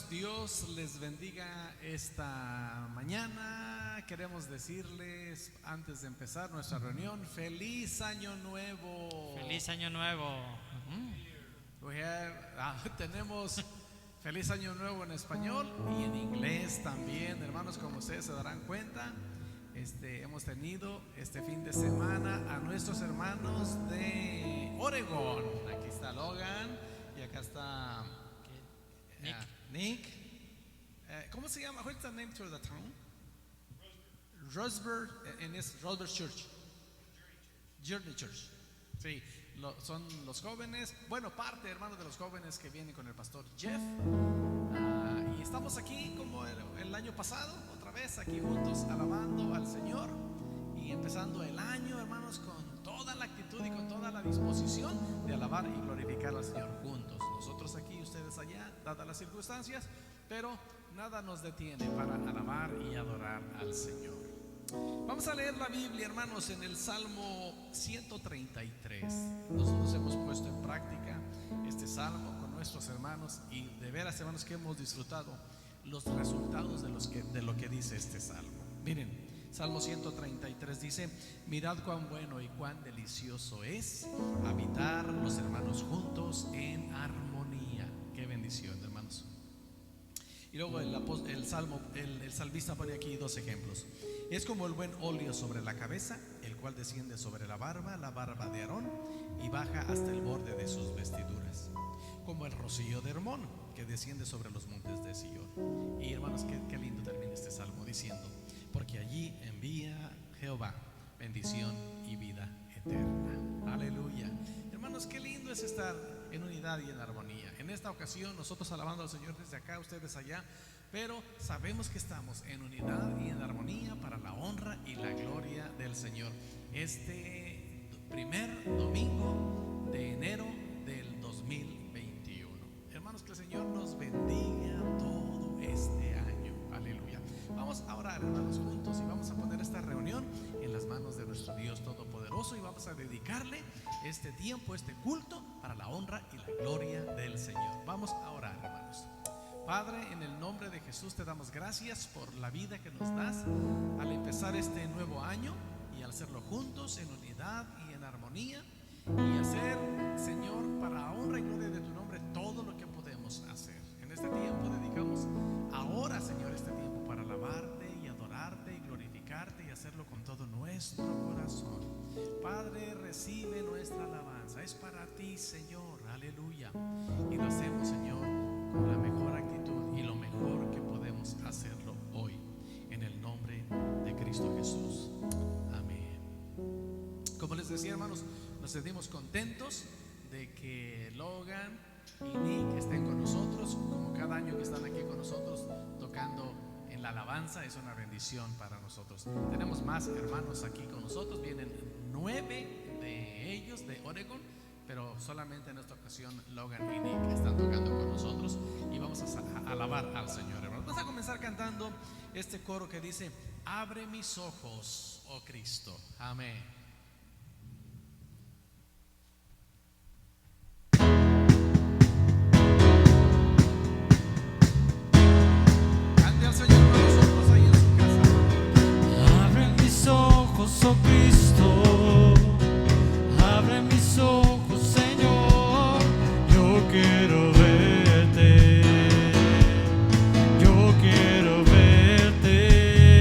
Dios les bendiga esta mañana. Queremos decirles, antes de empezar nuestra reunión, feliz año nuevo. Feliz año nuevo. Tenemos feliz año nuevo en español y en inglés también, hermanos. Como ustedes se darán cuenta, hemos tenido este fin de semana a nuestros hermanos de Oregón. Aquí está Logan y acá está Nick. ¿Cómo se llama? What's the name to the town? Rosberg, and it's Rosberg Church. Journey Church. Sí, son los jóvenes, bueno, parte, hermanos, de los jóvenes que vienen con el pastor Jeff. Y estamos aquí como el año pasado, otra vez aquí juntos, alabando al Señor y empezando el año, hermanos, con toda la actitud y con toda la disposición de alabar y glorificar al Señor juntos. Nosotros aquí, ustedes allá, dadas las circunstancias, pero nada nos detiene para alabar y adorar al Señor. Vamos a leer la Biblia, hermanos, en el Salmo 133. Nosotros hemos puesto en práctica este salmo con nuestros hermanos y de veras, hermanos, que hemos disfrutado los resultados de lo que dice este salmo. Miren, Salmo 133 dice: mirad cuán bueno y cuán delicioso es habitar los hermanos juntos en armonía. Qué bendición, hermanos. Y luego el salmista pone aquí dos ejemplos. Es como el buen óleo sobre la cabeza, el cual desciende sobre la barba de Aarón, y baja hasta el borde de sus vestiduras. Como el rocío de Hermón, que desciende sobre los montes de Sion. Y hermanos, qué lindo termina este salmo diciendo: porque allí envía Jehová bendición y vida eterna. Aleluya. Hermanos, qué lindo es estar en unidad y en armonía. En esta ocasión nosotros alabando al Señor desde acá, ustedes allá, pero sabemos que estamos en unidad y en armonía para la honra y la gloria del Señor. Este primer domingo de enero del 2021. Hermanos, que el Señor nos bendiga todo este año. Aleluya. Vamos a orar, hermanos, juntos, y vamos a poner esta reunión en las manos de nuestro Dios Todopoderoso, y vamos a dedicarle este tiempo, este culto, para la honra y la gloria del Señor. Vamos a orar, hermanos. Padre, en el nombre de Jesús te damos gracias por la vida que nos das al empezar este nuevo año y al hacerlo juntos en unidad y en armonía, y hacer, Señor, para honra y gloria de tu nombre todo lo que podemos hacer. En este tiempo dedicamos ahora, Señor, este tiempo para alabarte y adorarte y glorificarte y hacerlo con todo nuestro corazón. Padre, recibe nuestra alabanza, es para ti, Señor. Aleluya. Y lo hacemos, Señor, con la mejor actitud y lo mejor que podemos hacerlo hoy, en el nombre de Cristo Jesús. Amén. Como les decía, hermanos, nos sentimos contentos de que Logan y Nick estén con nosotros, como cada año que están aquí con nosotros tocando en la alabanza. Es una bendición para nosotros. Tenemos más hermanos aquí con nosotros, vienen 9 de ellos de Oregón, pero solamente en esta ocasión Logan y Nick están tocando con nosotros, y vamos a alabar al Señor, hermanos. Vamos a comenzar cantando este coro que dice: abre mis ojos, oh Cristo. Amén. Cante al Señor con nosotros ahí en su casa. Abre mis ojos, oh Cristo. Abre mis ojos, Señor. Yo quiero verte. Yo quiero verte.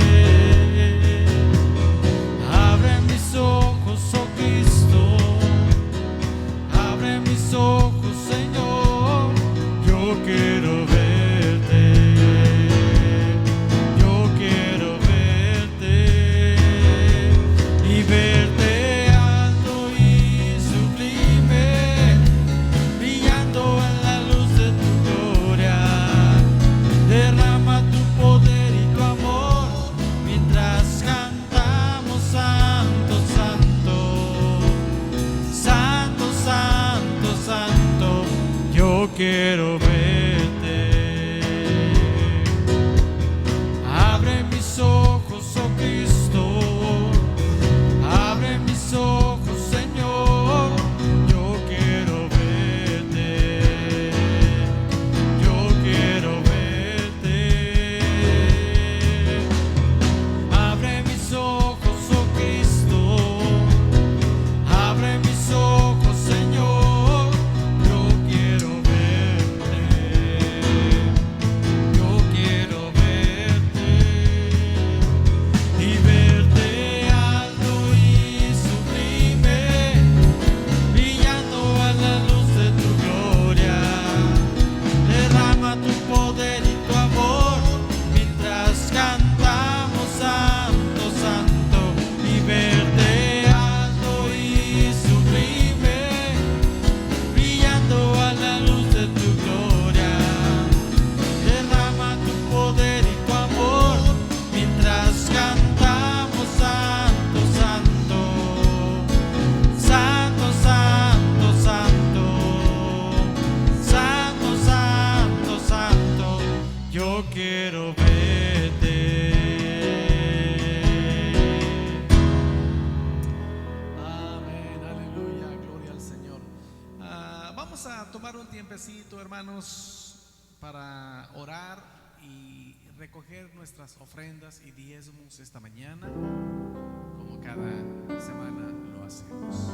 Abre mis ojos, oh Cristo. Abre mis ojos, Señor. Yo quiero verte. Yo quiero verte y verte alto y sublime, brillando en la quiero verte. Abre mis ojos, oh Cristo, abre mis ojos, Señor, yo quiero verte, yo quiero verte. Abre mis ojos, oh Cristo, abre mis ojos, Señor, yo quiero verte, yo quiero verte y verte alto y sublime, brillando a la luz de tu gloria. Derrama tu poder y tu amor mientras cantamos Santo, Santo, y verte alto y sublime, brillando a la luz de tu gloria. Derrama tu poder y tu amor mientras cantamos Santo, Santo, Santo, Santo, Santo, Santo, Santo, Santo, yo quiero verte. Amén, aleluya, gloria al Señor. Vamos a tomar un tiempecito, hermanos, para orar y recoger nuestras ofrendas y diezmos esta mañana, como cada semana lo hacemos.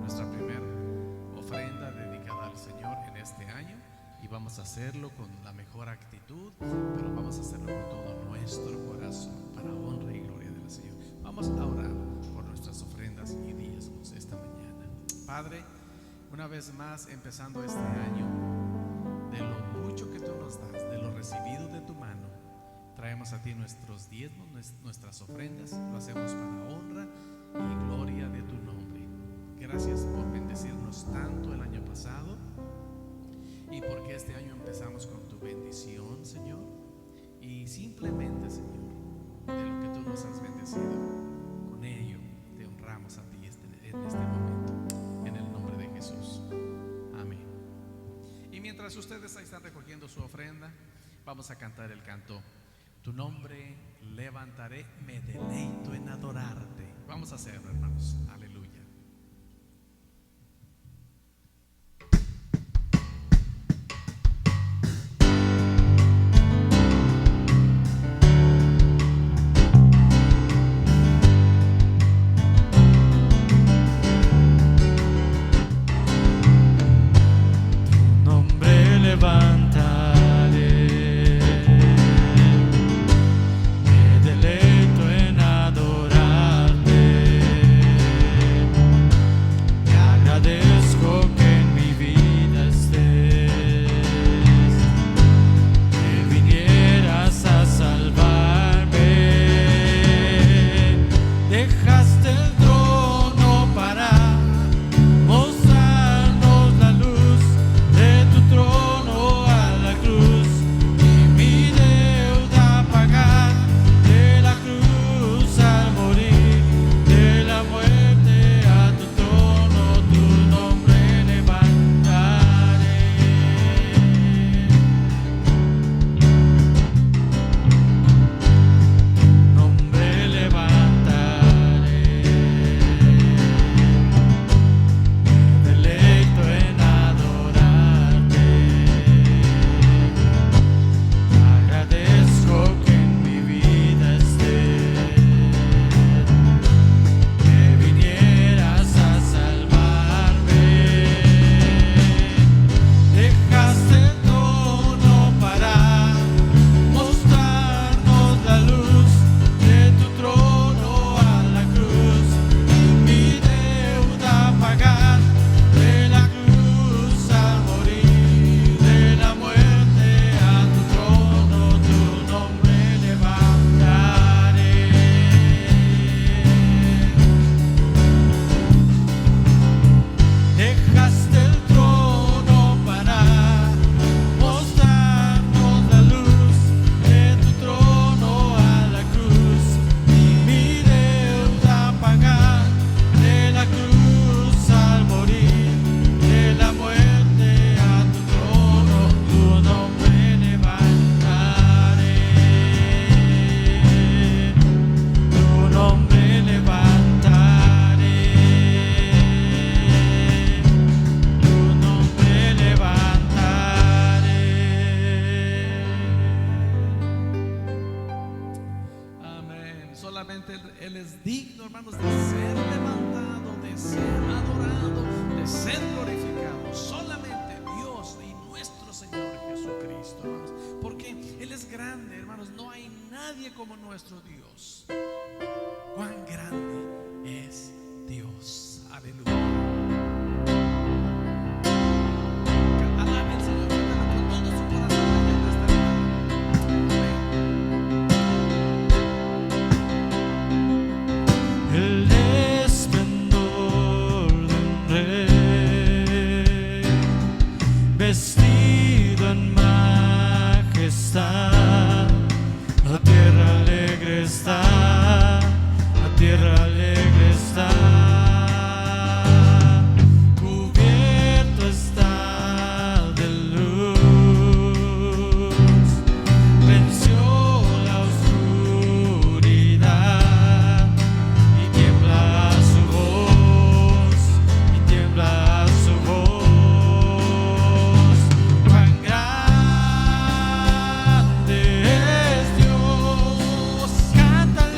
Nuestra primera ofrenda dedicada al Señor en este año, y vamos a hacerlo con la mejor actitud, pero vamos a hacerlo con todo nuestro corazón para honra y gloria del Señor. Vamos a orar por nuestras ofrendas y diezmos esta mañana. Padre, una vez más empezando este año, de lo mucho que tú nos das, de lo recibido de tu mano, traemos a ti nuestros diezmos, nuestras ofrendas, lo hacemos para honra y gloria de tu nombre. Gracias por bendecirnos tanto el año pasado, y porque este año empezamos con tu bendición, Señor, y simplemente, Señor, de lo que tú nos has bendecido, con ello te honramos a ti en este momento, en el nombre de Jesús. Amén. Y mientras ustedes ahí están recogiendo su ofrenda, vamos a cantar el canto: tu nombre levantaré, me deleito en adorarte. Vamos a hacerlo, hermanos. Aleluya. Nombre levantaré, me deleito en adorarte. Él es digno, hermanos, de ser levantado, de ser adorado, de ser glorificado. Solamente Dios y nuestro Señor Jesucristo, hermanos, porque Él es grande, hermanos. No hay nadie como nuestro Dios. Cuán grande es Dios. Aleluya. Alabe al Señor, cántalo con todo su corazón allá donde está, hermano. El esplendor de un rey, vestido en majestad, la tierra alegre está, la tierra alegre está, cubierto está de luz, venció la oscuridad y tiembla su voz, y tiembla su voz. Cuán grande es Dios, cántale.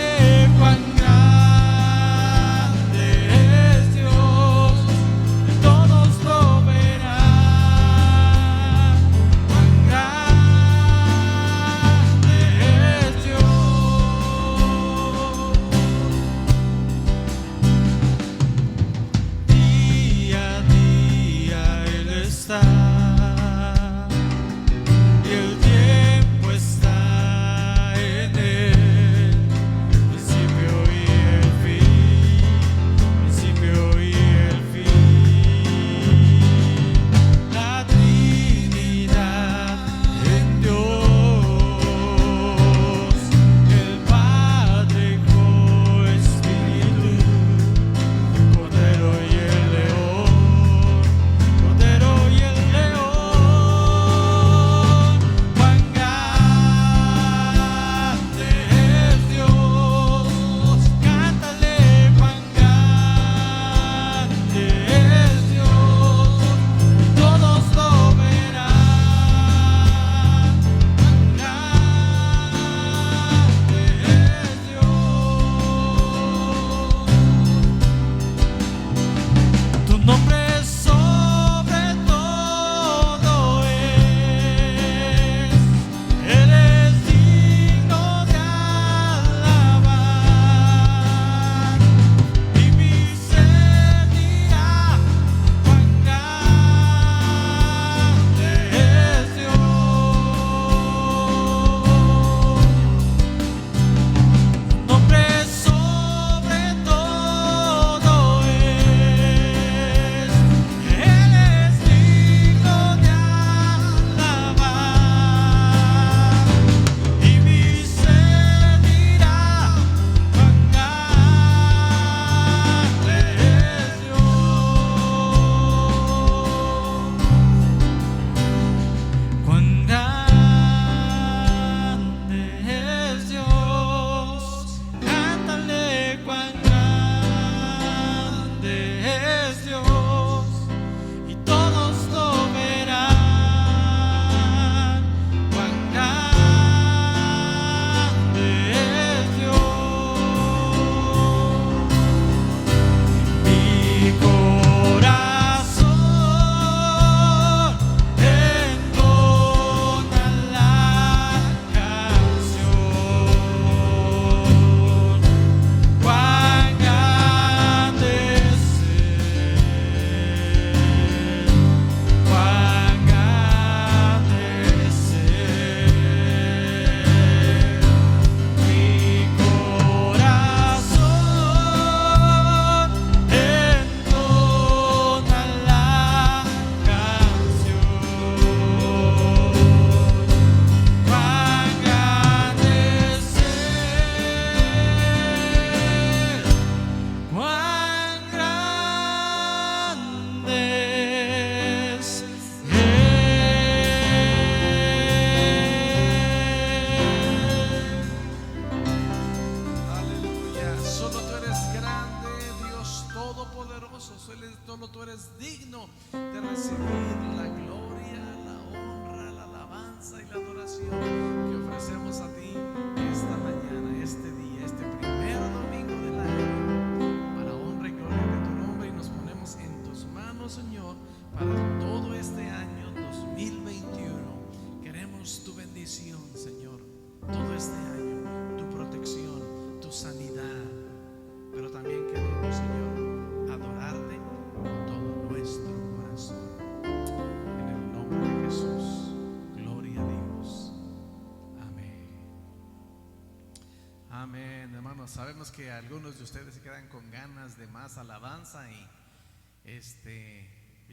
hermanos. Sabemos que algunos de ustedes se quedan con ganas de más alabanza y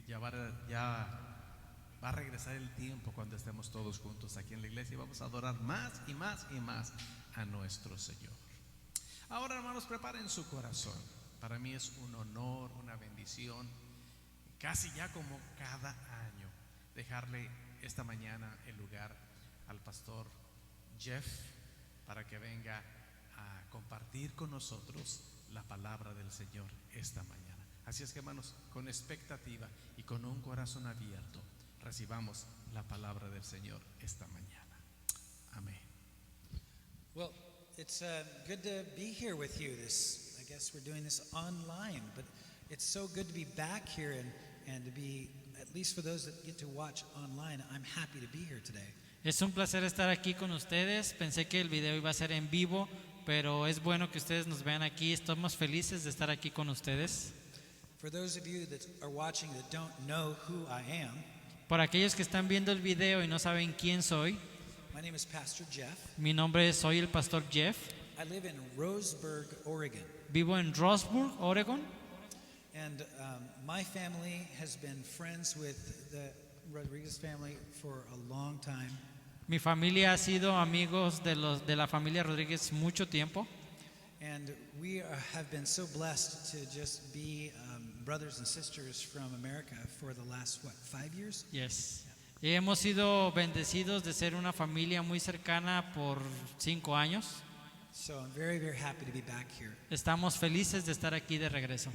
ya va a regresar el tiempo cuando estemos todos juntos aquí en la iglesia y vamos a adorar más y más y más a nuestro Señor. Ahora, hermanos, preparen su corazón. Para mí es un honor, una bendición, casi ya como cada año, dejarle esta mañana el lugar al pastor Jeff para que venga a compartir con nosotros la palabra del Señor esta mañana. Así es que, hermanos, con expectativa y con un corazón abierto, recibamos la palabra del Señor esta mañana. Amén. Well, it's good to be here with you. I guess we're doing this online, but it's so good to be back here and to be, at least for those that get to watch online, I'm happy to be here today. Es un placer estar aquí con ustedes. Pensé que el video iba a ser en vivo, pero es bueno que ustedes nos vean aquí. Estamos felices de estar aquí con ustedes. For those of you that are watching that don't know who I am, Por aquellos que están viendo el video y no saben quién soy, my name is Pastor Jeff. mi nombre es soy el pastor Jeff. I live in Roseburg, Oregon. Vivo en Roseburg, Oregon. And my family has been friends with the Rodriguez family for a long time. Mi familia ha sido amigos de la familia Rodríguez mucho tiempo. And we have been so blessed to just be brothers and sisters from America for the last, 5 years? Yes. Y hemos sido bendecidos de ser una familia muy cercana por 5 años. So I'm very, very happy to be back here. Estamos felices de estar aquí de regreso.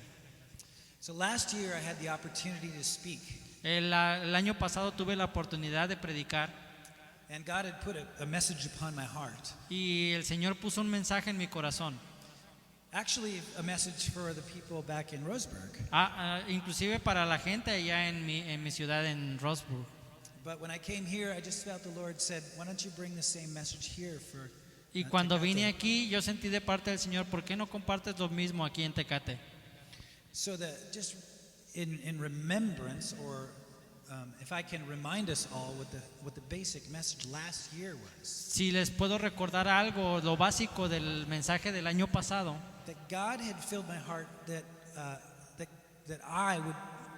So last year I had the opportunity to speak. El año pasado tuve la oportunidad de predicar And God had put a message upon my heart. y el Señor puso un mensaje en mi corazón. Actually, a message for the people back in Roseburg. Inclusive para la gente allá en mi ciudad, en Roseburg. But when I came here, I just felt the Lord said, why don't you bring the same message here for Y cuando Tecate? vine aquí, yo sentí de parte del Señor, ¿por qué no compartes lo mismo aquí en Tecate? So that just in remembrance, or if I can remind us all what the basic message last year was, Si les puedo recordar algo, lo básico del mensaje del año pasado, that God had filled my heart that I would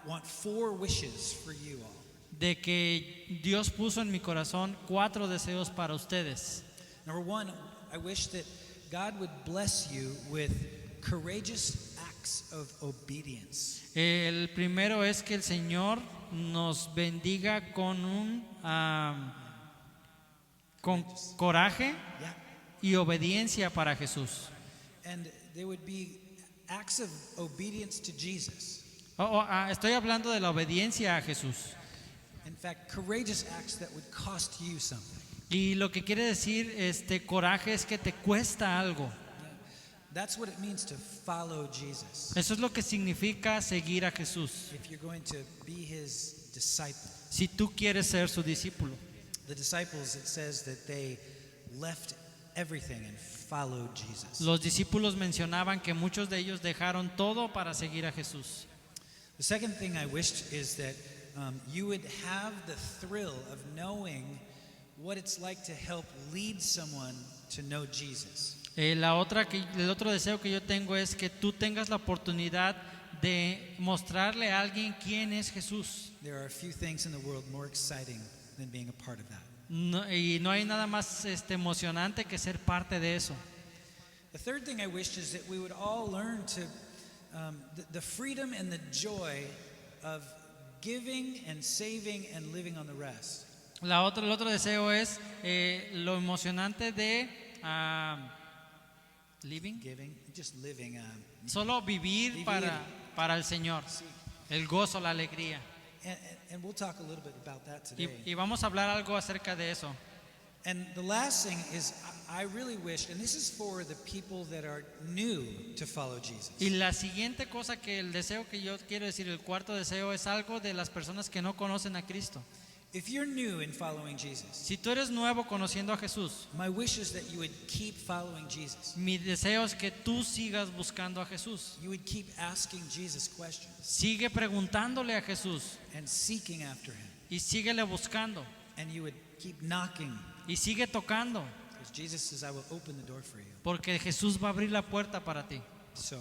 want 4 wishes for you all. de que Dios puso en mi corazón 4 deseos para ustedes. Number 1, I wish that God would bless you with courageous acts of obedience. El primero es que el Señor nos bendiga con con coraje Yeah. y obediencia para Jesús. And there would be acts of obedience to Jesus. Estoy hablando de la obediencia a Jesús. In fact, courageous acts that would cost you something. Y lo que quiere decir coraje es que te cuesta algo. That's what it means to follow Jesus. Eso es lo que significa seguir a Jesús. If you're going to be his disciple. Si tú quieres ser su discípulo. The disciples, it says that they left everything and followed Jesus. Los discípulos mencionaban que muchos de ellos dejaron todo para seguir a Jesús. The second thing I wished is that you would have the thrill of knowing what it's like to help lead someone to know Jesus. El otro deseo que yo tengo es que tú tengas la oportunidad de mostrarle a alguien quién es Jesús. There are a few things in the world more exciting than being a part of that. Y no hay nada más emocionante que ser parte de eso. The third thing I wished is that we would all learn to the freedom and the joy of giving and saving and living on the rest. El otro deseo es lo emocionante de living, Giving, just living. solo vivir para el Señor, el gozo, la alegría. And we'll talk a little bit about that today. Y vamos a hablar algo acerca de eso. And the last thing is, I really wish, and this is for the people that are new to follow Jesus. Y la siguiente cosa el deseo que yo quiero decir, el cuarto deseo, es algo de las personas que no conocen a Cristo. If you're new in following Jesus, Si tú eres nuevo conociendo a Jesús, my wish is that you would keep following Jesus. mi deseo es que tú sigas buscando a Jesús. You would keep asking Jesus questions Sigue preguntándole a Jesús and seeking after him. y síguele buscando And you would keep knocking, y sigue tocando, doors. Jesus says, I will open the door for you. porque Jesús va a abrir la puerta para ti. So,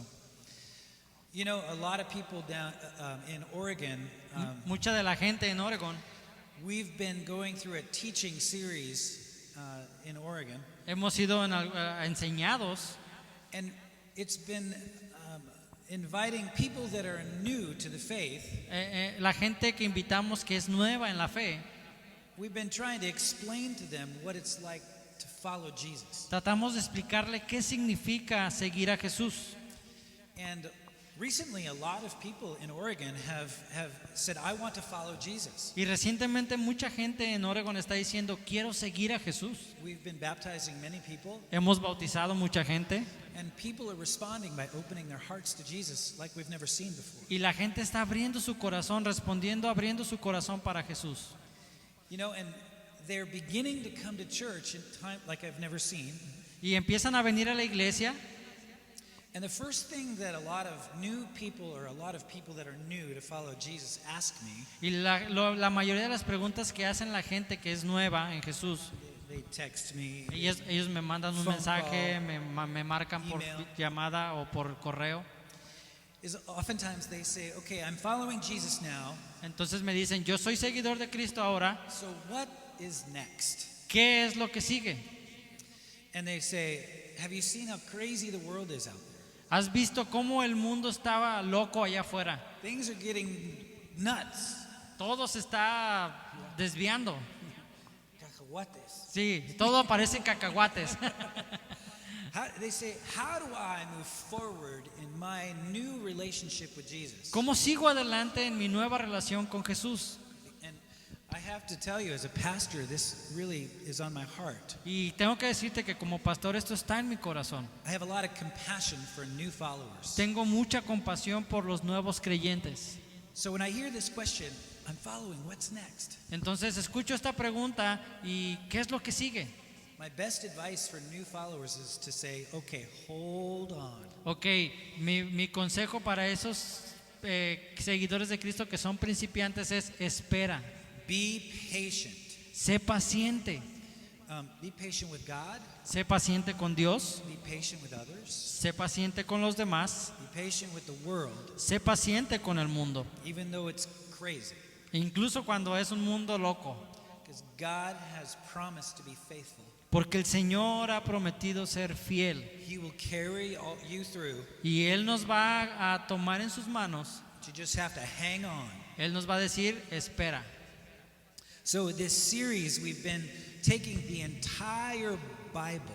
you know, a lot of people down in Oregon, Mucha de la gente en Oregon we've been going through a teaching series in Oregon, hemos sido enseñados and it's been inviting people that are new to the faith. La gente que invitamos que es nueva en la fe, We've been trying to explain to them what it's like to follow Jesus. tratamos de explicarle qué significa seguir a Jesús. And recently, a lot of people in Oregon have said, I want to follow Jesus. Y recientemente mucha gente en Oregon está diciendo, quiero seguir a Jesús. We've been baptizing many people, Hemos bautizado mucha gente and people are responding by opening their hearts to Jesus like we've never seen before. y la gente está abriendo su corazón, respondiendo, abriendo su corazón para Jesús. You know, and they're beginning to come to church in time like I've never seen. Y empiezan a venir a la iglesia. And the first thing that a lot of new people or a lot of people that are new to follow Jesus ask me, Y la mayoría de las preguntas que hacen la gente que es nueva en Jesús, they text me, ellos me mandan un Phone mensaje, call, me marcan por email. llamada o por correo. is oftentimes they say, okay, I'm following Jesus now, Entonces me dicen, yo soy seguidor de Cristo ahora, so what is next? ¿qué es lo que sigue? And they say, have you seen how crazy the world is out there? ¿Has visto cómo el mundo estaba loco allá afuera? Things are getting nuts. Todo se está desviando. Cacahuates. Sí, todo parece cacahuates. They say, how do I move forward in my new relationship with Jesus? ¿Cómo sigo adelante en mi nueva relación con Jesús? And I have to tell you, as a pastor, this really is on my heart. Y tengo que decirte que como pastor esto está en mi corazón. I have a lot of compassion for new followers. Tengo mucha compasión por los nuevos creyentes. So when I hear this question, I'm following, what's next? Entonces escucho esta pregunta y ¿qué es lo que sigue? My best advice for new followers is to say, okay, hold on. Ok, mi consejo para esos seguidores de Cristo que son principiantes es espera, Be patient. sé paciente, Be patient with God. sé paciente con Dios, Be patient with others. sé paciente con los demás, Be patient with the world, sé paciente con el mundo, even though it's crazy. incluso cuando es un mundo loco, Because God has promised to be faithful. porque el Señor ha prometido ser fiel He will carry you through. y Él nos va a tomar en sus manos, You just have to hang on. Él nos va a decir, espera. So this series, we've been taking the entire Bible.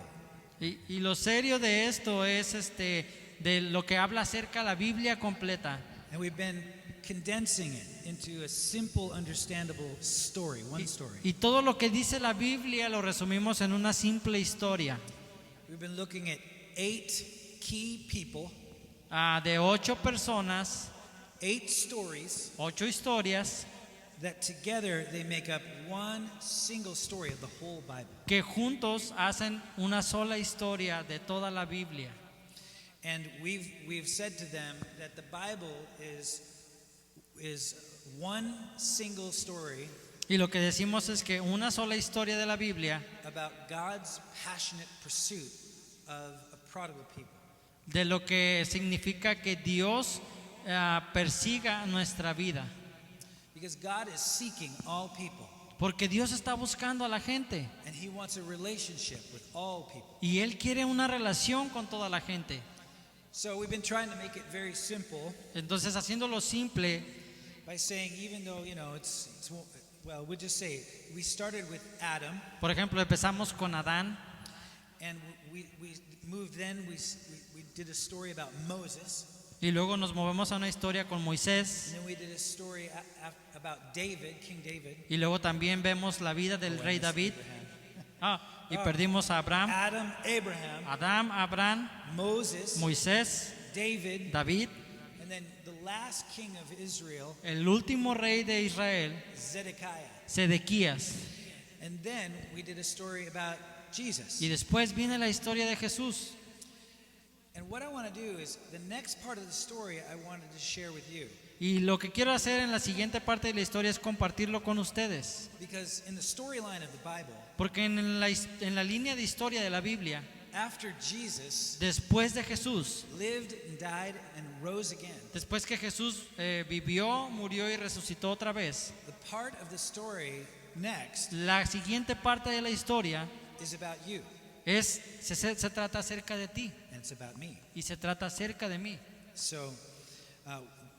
Y lo serio de esto es de lo que habla acerca de la Biblia completa. And we've been condensing it into a simple, understandable story, one story. Y todo lo que dice la Biblia lo resumimos en una simple historia We've been looking at 8 key people, de 8 personas, 8 stories, 8 historias that together they make up one single story of the whole Bible. que juntos hacen una sola historia de toda la Biblia. And we've said to them that the Bible is one single story Y lo que decimos es que una sola historia de la Biblia about God's passionate pursuit of a prodigal people. de lo que significa que Dios persiga nuestra vida. Because God is seeking all people, Porque Dios está buscando a la gente and He wants a relationship with all people. y Él quiere una relación con toda la gente. So we've been trying to make it very simple Entonces, haciéndolo simple, by saying, even though, you know, well, we'll just say, we started with Adam, por ejemplo, empezamos con Adán and we moved then, we did a story about Moses, y luego nos movemos a una historia con Moisés and then we did a story about David, King David. y luego también vemos la vida del rey David. Y Oh. perdimos a Abraham, Adam, Abraham, Adán, Abraham, Moses, Moisés, David, David, and then the last king of Israel, el último rey de Israel, Zedekiah. Sedequías. And then we did a story about Jesus. Y después viene la historia de Jesús. And what I want to do is, the next part of the story I wanted to share with you. Y lo que quiero hacer en la siguiente parte de la historia es compartirlo con ustedes. Because in the storyline of the Bible, Porque en la línea de historia de la Biblia, after Jesus después de Jesús, lived and died and rose again, después que Jesús vivió, murió y resucitó otra vez, the part of the story next la siguiente parte de la historia is about you, se trata acerca de ti and it's about me. y se trata acerca de mí. So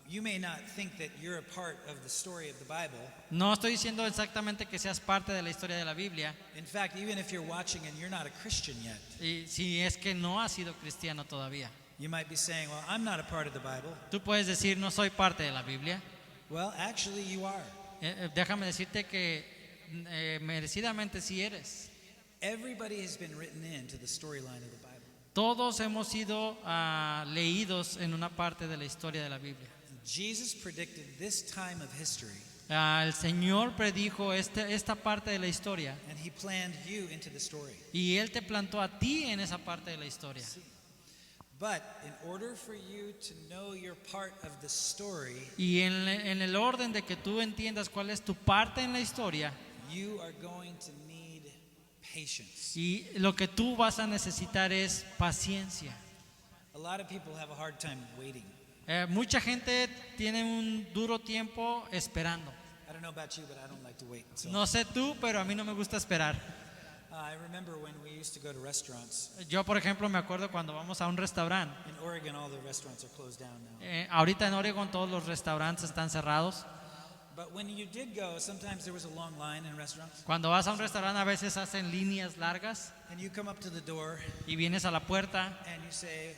you may not think that you're a part of the story of the Bible. No estoy diciendo exactamente que seas parte de la historia de la Biblia, In fact, even if you're watching and you're not a Christian yet, y si es que no has sido cristiano todavía. you might be saying, well, I'm not a part of the Bible. Tú puedes decir, no soy parte de la Biblia. Well, actually, you are. Déjame decirte que merecidamente sí eres. Everybody has been written into the storyline of the Bible. Todos hemos sido leídos en una parte de la historia de la Biblia. Jesus predicted this time of history, El Señor predijo esta parte de la historia and he planned you into the story. y Él te plantó a ti en esa parte de la historia. But in order for you to know your part of the story, Y en el orden de que tú entiendas cuál es tu parte en la historia, you are going to need patience. y lo que tú vas a necesitar es paciencia. A lot of people have a hard time waiting. Mucha gente tiene un duro tiempo esperando. I don't know about you, but I don't like to wait. So No sé tú, pero a mí no me gusta esperar. I remember when we used to go to restaurants. Yo, por ejemplo, me acuerdo cuando vamos a un restaurante. In Oregon, all the restaurants are closed down now. Ahorita en Oregon todos los restaurantes están cerrados. But when you did go, sometimes there was a long line in restaurants. Cuando vas a un restaurante a veces hacen líneas largas And you come up to the door y vienes a la puerta. and you say,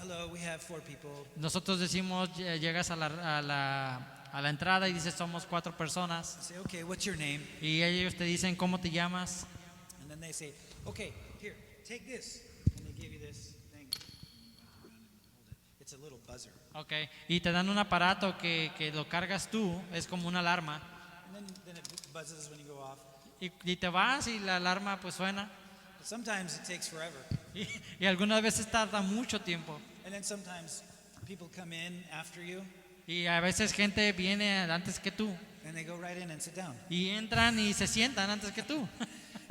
hello, we have 4 people. Nosotros decimos, llegas a la entrada y dices somos 4 personas. You say, okay, what's your name? Y ellos te dicen cómo te llamas. And then they say, okay, here, take this. And they give you this thing. It's a little buzzer. Okay. Y te dan un aparato que lo cargas tú, es como una alarma. And then it buzzes when you go off. Y te vas y la alarma pues suena. But sometimes it takes forever. Y algunas veces tarda mucho tiempo. And then sometimes people come in after you Y a veces gente viene antes que tú. and they go right in and sit down. Y entran y se sientan antes que tú.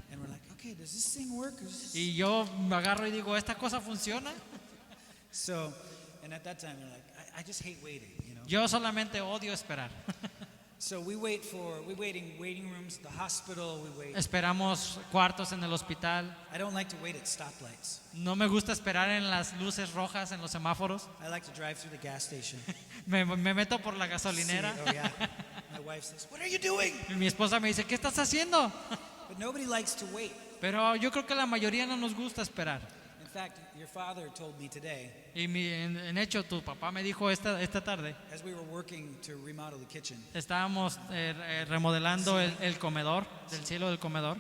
And we're like, okay, does this thing work? Y yo me agarro y digo, ¿esta cosa funciona? So, and at that time, you're like, I just hate waiting, you know. Yo solamente odio esperar. So we wait in waiting rooms at the hospital. We wait. Esperamos cuartos en el hospital. I don't like to wait at stoplights. No me gusta esperar en las luces rojas, en los semáforos. I like to drive through the gas station. Me meto por la gasolinera. See, oh yeah. My wife says, "What are you doing?" Y mi esposa me dice, ¿qué estás haciendo? But nobody likes to wait. Pero yo creo que la mayoría no nos gusta esperar. In fact, your father told me today, Y en hecho, tu papá me dijo esta tarde, as we were working to remodel the kitchen, estábamos remodelando el comedor, del cielo del comedor.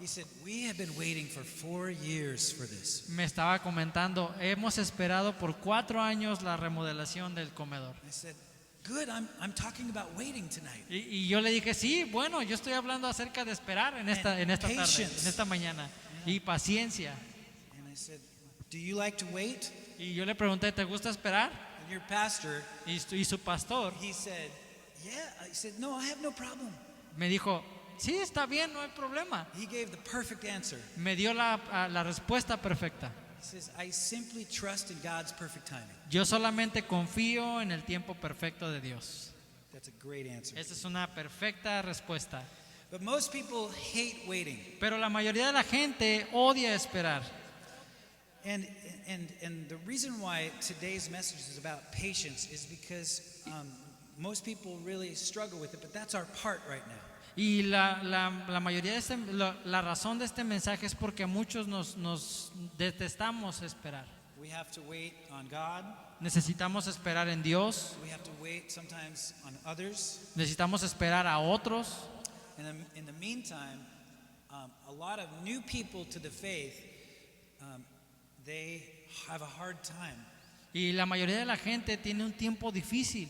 he said, "We have been waiting for 4 years for this." Me estaba comentando, hemos esperado por 4 años la remodelación del comedor. I said, "Good. I'm talking about waiting tonight." Y yo le dije, sí, bueno, yo estoy hablando acerca de esperar en esta tarde, Patience. en esta mañana. Y paciencia. And I said, "Do you like to wait?" Y yo le pregunté, ¿te gusta esperar? And your pastor, Y su pastor he said, "Yeah." I said, "No, I have no problem." me dijo, sí, está bien, no hay problema. He gave the perfect answer. Me dio la respuesta perfecta. He says, "I simply trust in God's perfect timing." Yo solamente confío en el tiempo perfecto de Dios. That's a great answer. Esa es una perfecta respuesta. But most people hate waiting. Pero la mayoría de la gente odia esperar. And the reason why today's message is about patience is because most people really struggle with it, but that's our part right now. Y la mayoría de la razón de este mensaje es porque muchos nos detestamos esperar. We have to wait on God. Necesitamos esperar en Dios, We have to wait sometimes on others. necesitamos esperar a otros. And in the meantime, a lot of new people to the faith, they have a hard time. Y la mayoría de la gente tiene un tiempo difícil,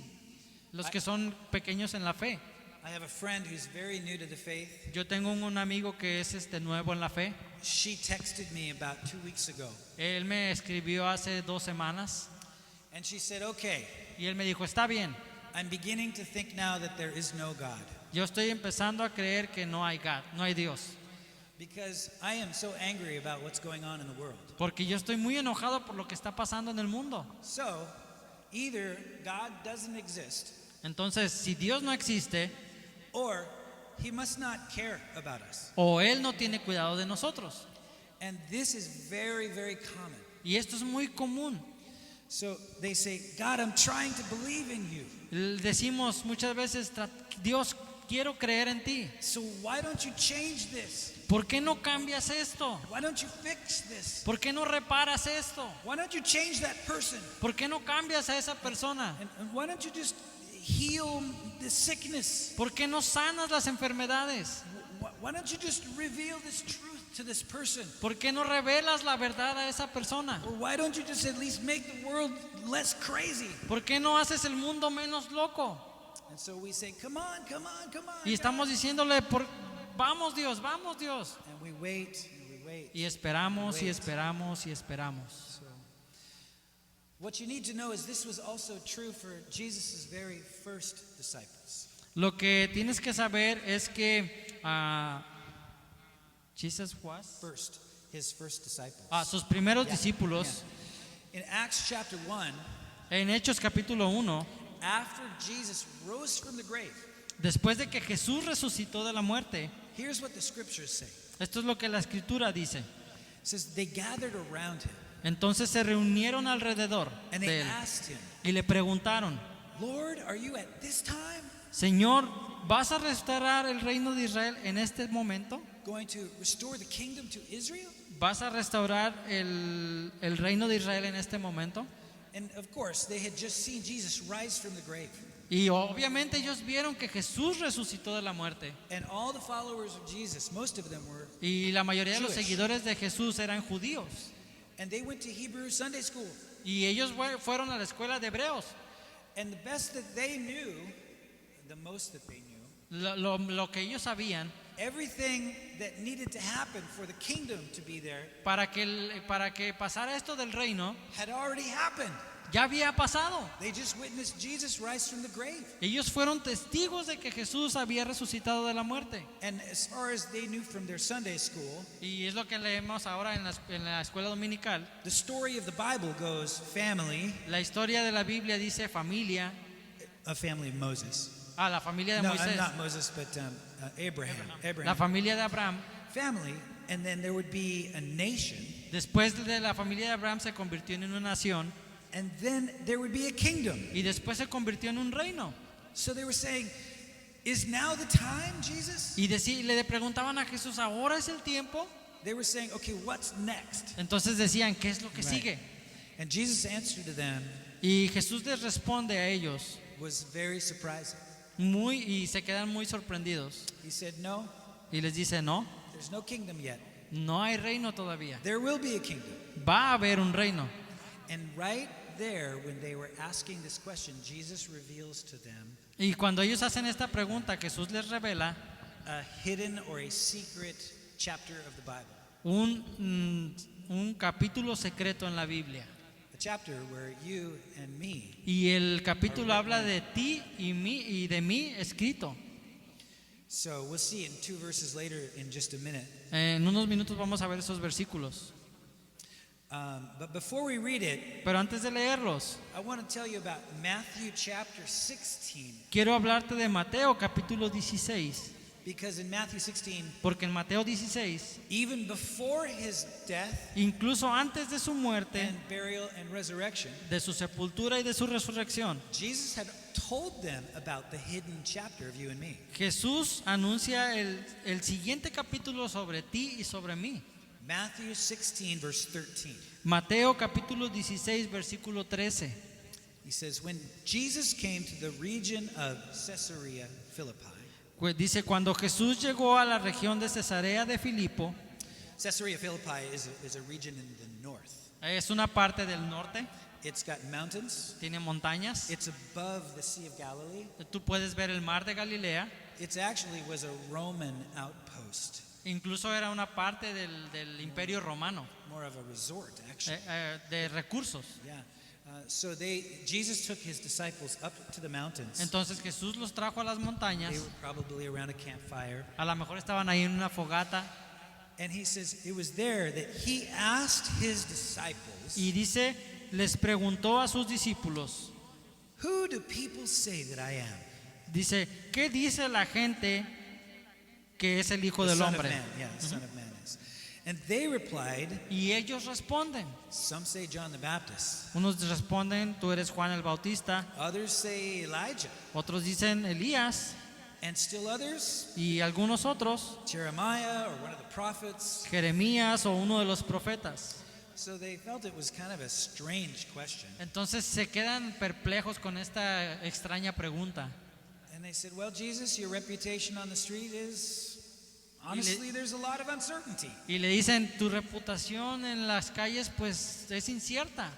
los que son pequeños en la fe. I have a friend who's very new to the faith. Yo tengo un amigo que es nuevo en la fe. She texted me about 2 weeks ago, Él me escribió hace 2 semanas and she said, "Okay, y él me dijo, está bien, I'm beginning to think now that there is no God. Yo estoy empezando a creer que no hay God, no hay Dios. Because I am so angry about what's going on in the world. Porque yo estoy muy enojado por lo que está pasando en el mundo. So, either God doesn't exist, Entonces, si Dios no existe, or He must not care about us. o Él no tiene cuidado de nosotros. And this is very, very common. Y esto es muy común. So they say, God, I'm trying to believe in you. Decimos muchas veces, Dios, quiero creer en ti. So why don't you change this? ¿Por qué no cambias esto? Why don't you fix this? ¿Por qué no reparas esto? Why don't you change that person? ¿Por qué no cambias a esa persona? And why don't you just heal the sickness? ¿Por qué no sanas las enfermedades? Why don't you just reveal this truth to this person? ¿Por qué no revelas la verdad a esa persona? Or why don't you just at least make the world less crazy? ¿Por qué no haces el mundo menos loco? And so we say, come on, come on, come on. Y estamos diciéndole, vamos Dios, vamos Dios. And we wait, and we wait. Y esperamos y esperamos y esperamos. So, what you need to know is this was also true for Jesus' very first disciples. Lo que tienes que saber es que Jesus was His first disciples. sus primeros Yeah, discípulos yeah. In Acts chapter 1, en Hechos capítulo 1, after Jesus rose from the grave, después de que Jesús resucitó de la muerte, here's what the scriptures say. esto es lo que la escritura dice. It says they gathered around him Entonces se reunieron alrededor and de they él asked him, y le preguntaron, Lord, are you at this time Señor, ¿vas a restaurar el reino de Israel en este momento? going to restore the kingdom to Israel? ¿Vas a restaurar el reino de Israel en este momento? And of course, they had just seen Jesus rise from the grave. Y obviamente ellos vieron que Jesús resucitó de la muerte. And all the followers of Jesus, most of them were, Y la mayoría de los Jewish. seguidores de Jesús eran judíos. and they went to Hebrew Sunday school. Y ellos fueron a la escuela de hebreos. And the best that they knew, the most that they knew, Lo que ellos sabían, everything that needed to happen for the kingdom to be there para que pasara esto del reino, had already happened. ya había pasado. They just witnessed Jesus rise from the grave. Ellos fueron testigos de que Jesús había resucitado de la muerte. And as far as they knew from their Sunday school, Y es lo que leemos ahora en la escuela dominical. the story of the Bible goes family, La historia de la Biblia dice familia, a family of Moses. la familia de No, Moisés, not Moses, but Abraham. la Abraham. familia de Abraham. Family, and then there would be a nation, Después de la familia de Abraham se convirtió en una nación and then there would be a kingdom. y después se convirtió en un reino. So they were saying, is now the time, Jesus? Y le preguntaban a Jesús, ¿ahora es el tiempo? They were saying, okay, what's next? Entonces decían, ¿qué es lo que Right. sigue? And Jesus' answer to them Y Jesús les responde a ellos was very surprising. y se quedan muy sorprendidos. He said, no, Y les dice, no, there's no kingdom yet. no hay reino todavía. There will be a kingdom. Va a haber un reino. And right there, when they were asking this question, Jesus reveals to them Y cuando ellos hacen esta pregunta, Jesús les revela a hidden or a secret chapter of the Bible. un capítulo secreto en la Biblia. A chapter where you and me, Y el capítulo habla de ti y de mí escrito. so we'll see in 2 verses later in just a minute. En unos minutos vamos a ver esos versículos. But before we read it, Pero antes de leerlos, I want to tell you about Matthew chapter 16. quiero hablarte de Mateo capítulo 16. Because in Matthew 16, Porque en Mateo 16, even before his death incluso antes de su muerte, and burial and resurrection, de su sepultura y de su resurrección, Jesus had told them about the hidden chapter of you and me. Jesús anuncia el siguiente capítulo sobre ti y sobre mí. Matthew 16, verse 13. Mateo capítulo 16, versículo 13. He says, when Jesus came to the region of Caesarea Philippi. Dice, cuando Jesús llegó a la región de Cesarea de Filipo, Caesarea Philippi is a region in the north. es una parte del norte, It's got mountains. tiene montañas. It's above the Sea of Galilee. Tú puedes ver el mar de Galilea. It actually was a Roman outpost, Incluso era una parte del imperio romano, more of a resort, actually. de recursos. Yeah. Jesus took his disciples up to the mountains. Entonces Jesús los trajo a las montañas. They were probably around a campfire. A lo mejor estaban ahí en una fogata. And he says it was there that he asked his disciples, Y dice, les preguntó a sus discípulos, who do people say that I am? dice, ¿qué dice la gente que es el Hijo The del Son of Hombre? Man. Yeah, the Son of Man is. And they replied, Y ellos responden. some say John the Baptist, Unos responden, tú eres Juan el Bautista. others say Elijah, Otros dicen Elías. and still others, Y algunos otros, Jeremiah or one of the prophets. Jeremías o uno de los profetas. So they felt it was kind of a strange question. Entonces se quedan perplejos con esta extraña pregunta. And they said, well, Jesus, your reputation on the street is, honestly, there's a lot of uncertainty. Y le dicen, tu reputación en las calles pues es incierta.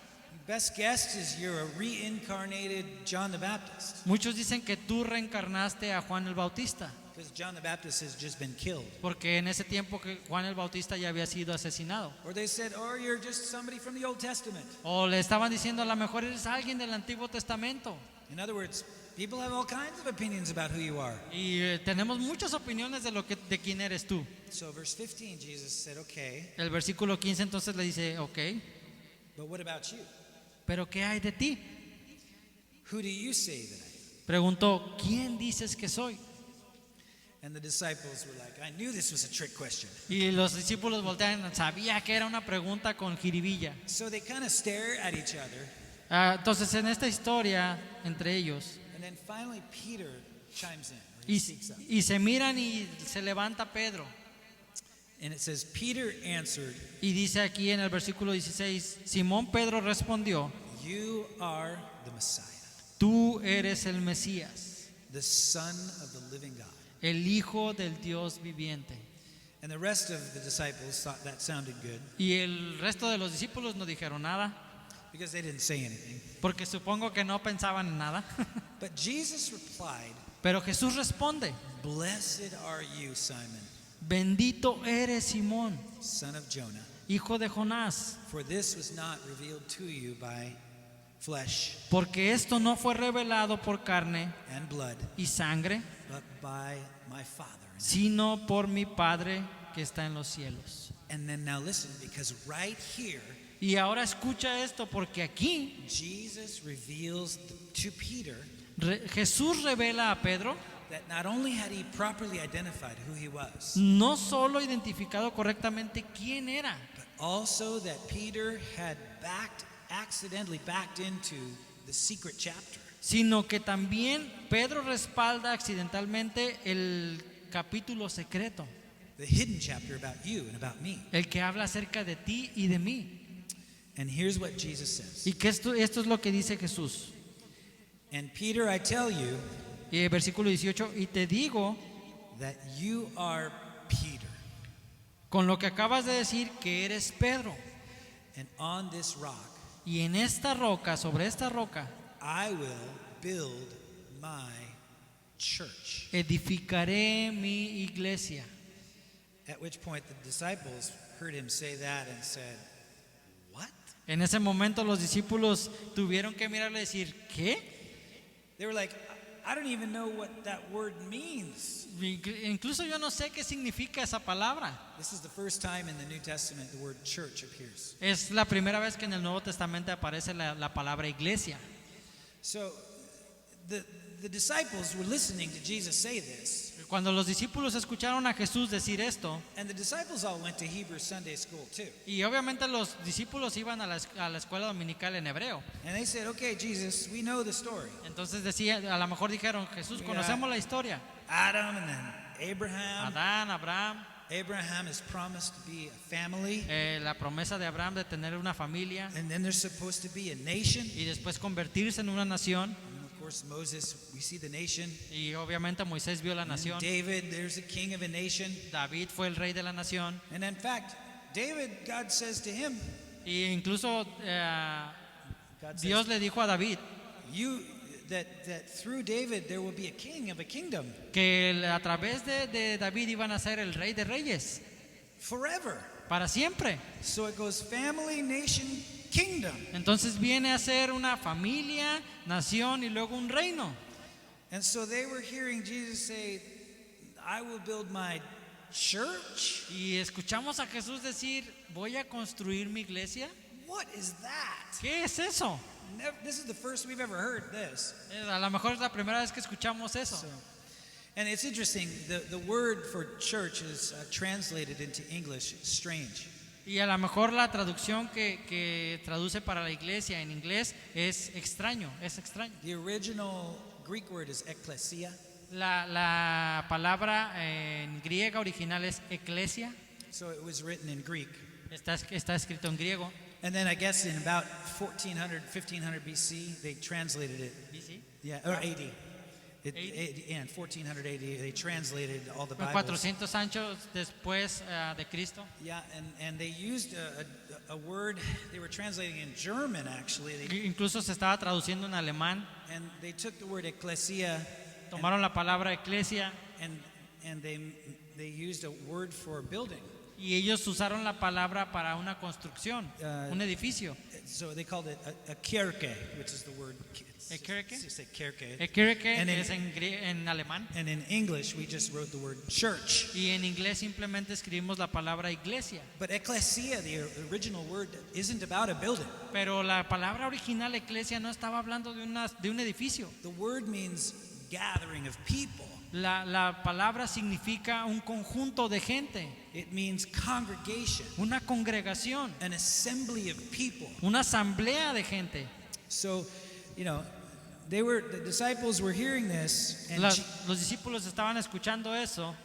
Best guess is you're a reincarnated John the Baptist, Muchos dicen que tú reencarnaste a Juan el Bautista, because John the Baptist has just been killed. porque en ese tiempo que Juan el Bautista ya había sido asesinado. Or they said, or you're just somebody from the Old Testament. O le estaban diciendo, a lo mejor eres alguien del Antiguo Testamento. In other words, people have all kinds of opinions about who you are. Y tenemos muchas opiniones de quién eres tú. So verse 15, Jesus said, okay, El versículo 15 entonces le dice, ok, but what about you? pero ¿qué hay de ti? Who do you say that I am? Preguntó, ¿quién dices que soy? And the disciples were like, I knew this was a trick question. Y los discípulos voltean, sabía que era una pregunta con jiribilla. So they kind of stare at each other. Entonces en esta historia entre ellos, And then finally Peter chimes in, or he y, speaks up. y se miran y se levanta Pedro. And it says, Peter answered, Y dice aquí en el versículo 16, Simón Pedro respondió, you are the Messiah, tú eres el Mesías, the Son of the living God. el Hijo del Dios viviente. And the rest of the disciples thought that sounded good Y el resto de los discípulos no dijeron nada, because they didn't say anything. porque supongo que no pensaban en nada. But Jesus replied, Pero Jesús responde, blessed are you, Simon, bendito eres Simón, son of Jonah, hijo de Jonás, for this was not revealed to you by flesh porque esto no fue revelado por carne and blood, y sangre, but by my Father. sino por mi Padre que está en los cielos. And then now listen, because right here, Y ahora escucha esto, porque aquí Jesus reveals to Peter Jesús revela a Pedro, that not only had he properly identified who he was, no solo identificado correctamente quién era, but also that Peter had accidentally backed into the secret chapter. sino que también Pedro respalda accidentalmente el capítulo secreto, The hidden chapter about you and about me. el que habla acerca de ti y de mí. And here's what Jesus says. Y que esto es lo que dice Jesús. And Peter, I tell you Y el versículo 18, y te digo, that you are Peter, con lo que acabas de decir, que eres Pedro. and on this rock Y en esta roca, sobre esta roca, I will build my church. edificaré mi iglesia. At which point the disciples heard him say that and said, what? En ese momento los discípulos tuvieron que mirarle y decir, ¿qué? They were like, I don't even know what that word means. Incluso yo no sé qué significa esa palabra. This is the first time in the New Testament the word church appears. Es la primera vez que en el Nuevo Testamento aparece la palabra iglesia. So the disciples were listening to Jesus say this, Cuando los discípulos escucharon a Jesús decir esto, and the disciples all went to Hebrew Sunday school too. y obviamente los discípulos iban a la escuela dominical en hebreo, And they said, okay, Jesus, we know the story. entonces decía, a lo mejor dijeron, Jesús, conocemos la historia. Adam and then Abraham. Adán, Abraham, Abraham is promised to be a family, la promesa de Abraham de tener una familia and then there's supposed to be a nation. y después convertirse en una nación. And of course, Moses, we see the nation. Y obviamente Moisés vio la And nación. David, there's a king of a nation. David fue el rey de la nación. And in fact, David, God says to him, Y incluso God Dios says, le dijo a David that through David there will be a king of a kingdom que a través de David iban a ser el rey de reyes forever. para siempre. So it goes family, nation, kingdom. Entonces viene a ser una familia, nación y luego un reino. And so they were hearing Jesus say, I will build my church. Y escuchamos a Jesús decir, voy a construir mi iglesia. What is that? ¿Qué es eso? This is the first we've ever heard this. A lo mejor es la primera vez que escuchamos eso. So, and it's interesting, the word for church is translated into English strange. Y a lo mejor la traducción que traduce para la iglesia en inglés es extraño, es extraño. The original Greek word is ekklesia. La palabra en griega original es eclesia, So it was written in Greek. está escrito en griego. And then I guess in about 1400, 1500 BC, they translated it. ¿Sí? Yeah, or AD. AD? In 1400 AD, they translated all the Fue Bibles. 400 años después de Cristo. Yeah, and they used a word, they were translating in German actually. Incluso se estaba traduciendo en alemán. And they took the word ecclesia Tomaron la palabra eclesia and they used a word for building. y ellos usaron la palabra para una construcción, un edificio. So they called it a kirche, which is the word. A kirche? It's a kirche. Kirche And in- es en alemán And in English, we just wrote the word church. y en inglés simplemente escribimos la palabra iglesia. But ecclesia, the original word, isn't about a building. Pero la palabra original eclesia no estaba hablando de un edificio. The word means gathering of people. La palabra significa un conjunto de gente, It means congregation, una congregación, an assembly of people. una asamblea de gente. So, the disciples were hearing this, and, Los discípulos estaban escuchando eso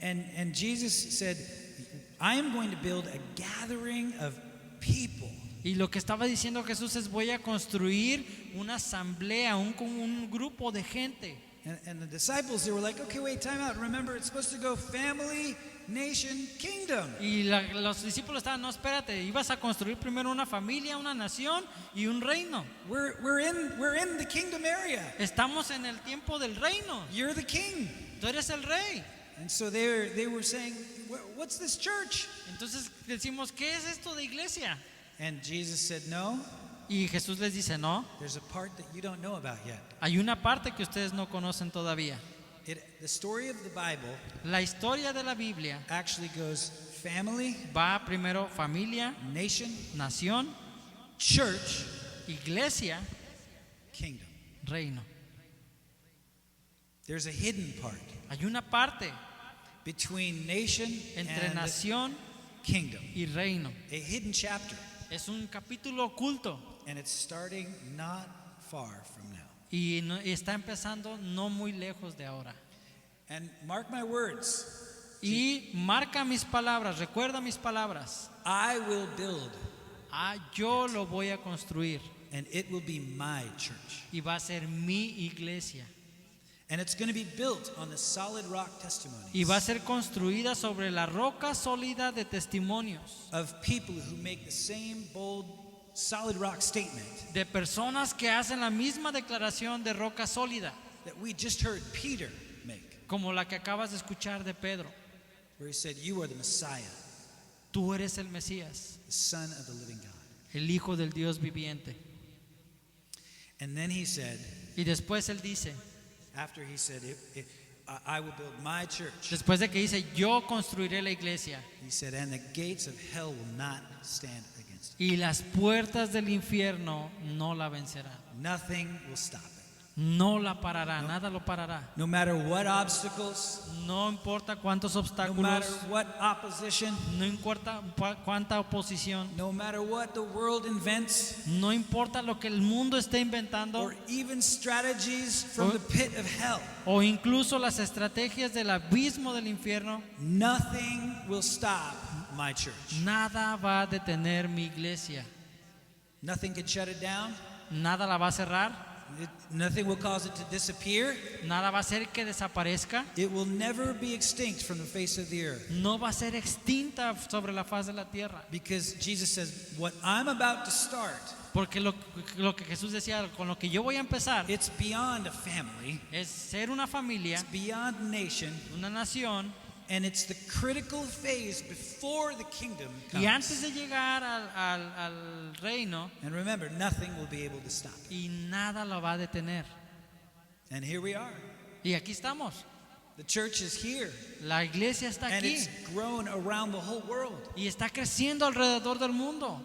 and Jesus said, I am going to build a gathering of people. y lo que estaba diciendo Jesús es voy a construir una asamblea, un grupo de gente. And the disciples, they were like, okay, wait, time out. Remember, it's supposed to go family, nation, kingdom. Y los discípulos estaban, no, espérate, ibas a construir primero una familia, una nación y un reino. We're in the kingdom area. Estamos en el tiempo del reino. You're the king. Tú eres el rey. And so they were saying, what's this church? Entonces decimos, ¿qué es esto de iglesia? And Jesus said, no, Y Jesús les dice, no, there's a part that you don't know about yet. hay una parte que ustedes no conocen todavía. The story of the Bible La historia de la Biblia actually goes family, va primero familia, nation, nación, church, iglesia, kingdom. reino. There's a hidden part Hay una parte between nation entre and nación kingdom, y reino. a hidden chapter. Es un capítulo oculto And it's starting not far from now. y está empezando no muy lejos de ahora. And mark my words, Y marca mis palabras, recuerda mis palabras. I will build, Yo lo voy a construir and it will be my church. y va a ser mi iglesia. And it's going to be built on the solid rock testimonies Y va a ser construida sobre la roca sólida de testimonios of people who make the same bold, solid rock statement de personas que hacen la misma declaración de roca sólida, that we just heard Peter make, como la que acabas de escuchar de Pedro. where he said, you are the Messiah, Tú eres el Mesías, the Son of the living God. el Hijo del Dios viviente. And then he said, Y después él dice, after he said, I will build my church, después de que dice, yo construiré la iglesia he said, and the gates of hell will not stand against it. y las puertas del infierno no la vencerán. Nothing will stop it. No la parará, nada lo parará. No matter what obstacles, No importa cuántos no obstáculos, matter what opposition, no importa cuánta oposición, no matter what the world invents, no importa lo que el mundo esté inventando or even strategies from the pit of hell, o incluso las estrategias del abismo del infierno, nothing will stop my church. nada va a detener mi iglesia. Nothing can shut it down. Nada la va a cerrar, Nothing will cause it to disappear. nada va a hacer que desaparezca, It will never be extinct from the face of the earth. no va a ser extinta sobre la faz de la tierra. Because Jesus says, what I'm about to start, Porque lo que Jesús decía, con lo que yo voy a empezar, it's beyond a family, es ser una familia, it's beyond nation, una nación, And it's the critical phase before the kingdom Y antes comes. de llegar al reino, And remember, nothing will be able to stop it. y nada lo va a detener. And here we are. Y aquí estamos. The church is here. La iglesia está And aquí it's grown around the whole world. y está creciendo alrededor del mundo.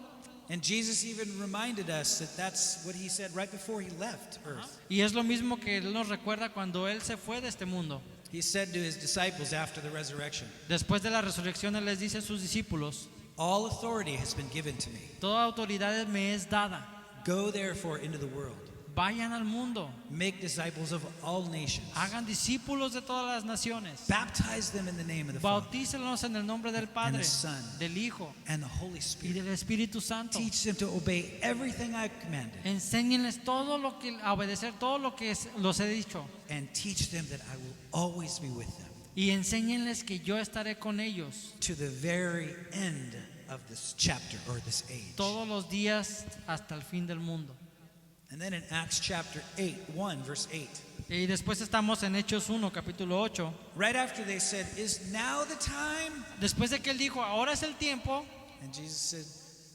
And Jesus even reminded us that that's what he said right before he left earth. Y es lo mismo que Él nos recuerda cuando Él se fue de este mundo. He said to his disciples after the resurrection, Después de la resurrección, Él les dice a sus discípulos: all authority has been given to me. toda autoridad me es dada. Go therefore into the world. Vayan al mundo, Make disciples of all nations. hagan discípulos de todas las naciones, Baptize them in the name of the Father bautícelos en el nombre del Padre, the Son. del Hijo and the Holy y Spirit. del Espíritu Santo. Teach them to obey everything I've commanded. Enséñenles todo lo que, a obedecer todo lo que los he dicho, And teach them that I will always be with them y enséñenles que yo estaré con ellos to the very end of this chapter or this age. todos los días hasta el fin del mundo. And then in Acts chapter 1 verse 8, Y después estamos en Hechos 1, capítulo 8. right after they said, is now the time? Después de que Él dijo, ahora es el tiempo, And Jesus said,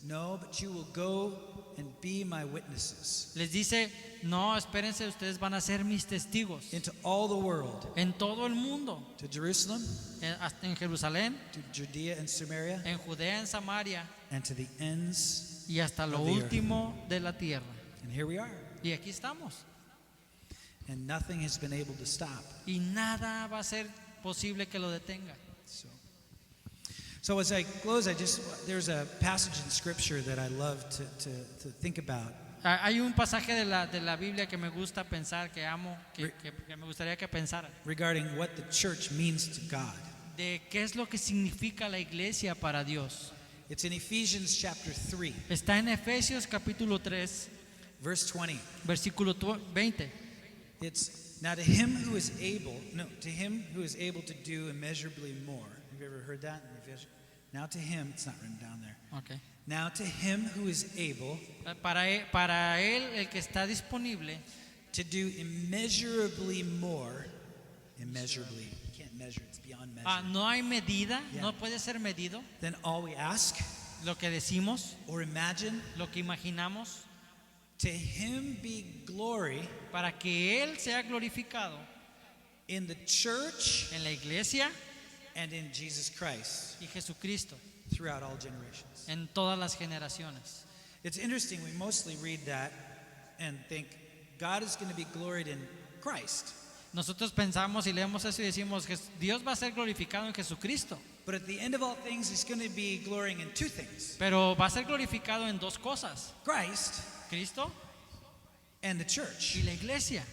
no, but you will go and be my witnesses les dice, no, espérense, ustedes van a ser mis testigos into all the world, en todo el mundo, to Jerusalem, hasta en Jerusalén, to Judea and Samaria, en Judea, en Samaria and to the ends. y hasta lo Of the earth. último de la tierra. And here we are. Y aquí estamos. And nothing has been able to stop. Y nada va a ser posible que lo detenga. So as I close, there's a passage in Scripture that I love to think about. Hay un pasaje de la Biblia que me gusta pensar, que amo, que me gustaría que pensara, Regarding what the church means to God. de qué es lo que significa la iglesia para Dios. It's in Ephesians chapter 3, Está en Efesios capítulo 3, verse 20. versículo 20. It's now to him who is able to do immeasurably more. Have you ever heard that? Now to him, it's not written down there. Okay. Now to him who is able Para él, el que está disponible, to do immeasurably more. Immeasurably. You can't measure, it's beyond measure. no hay medida, Yeah. no puede ser medido Then all we ask lo que decimos, or imagine, lo que imaginamos, to him be glory para que Él sea glorificado in the church en la iglesia and in Jesus Christ y Jesucristo throughout all generations. en todas las generaciones. It's interesting, we mostly read that and think God is going to be gloried in Christ. Nosotros pensamos y leemos eso y decimos que Dios va a ser glorificado en Jesucristo, But at the end of all things, he's going to be glorying in two things: pero va a ser glorificado en dos cosas: Christ Cristo and the y church. la iglesia.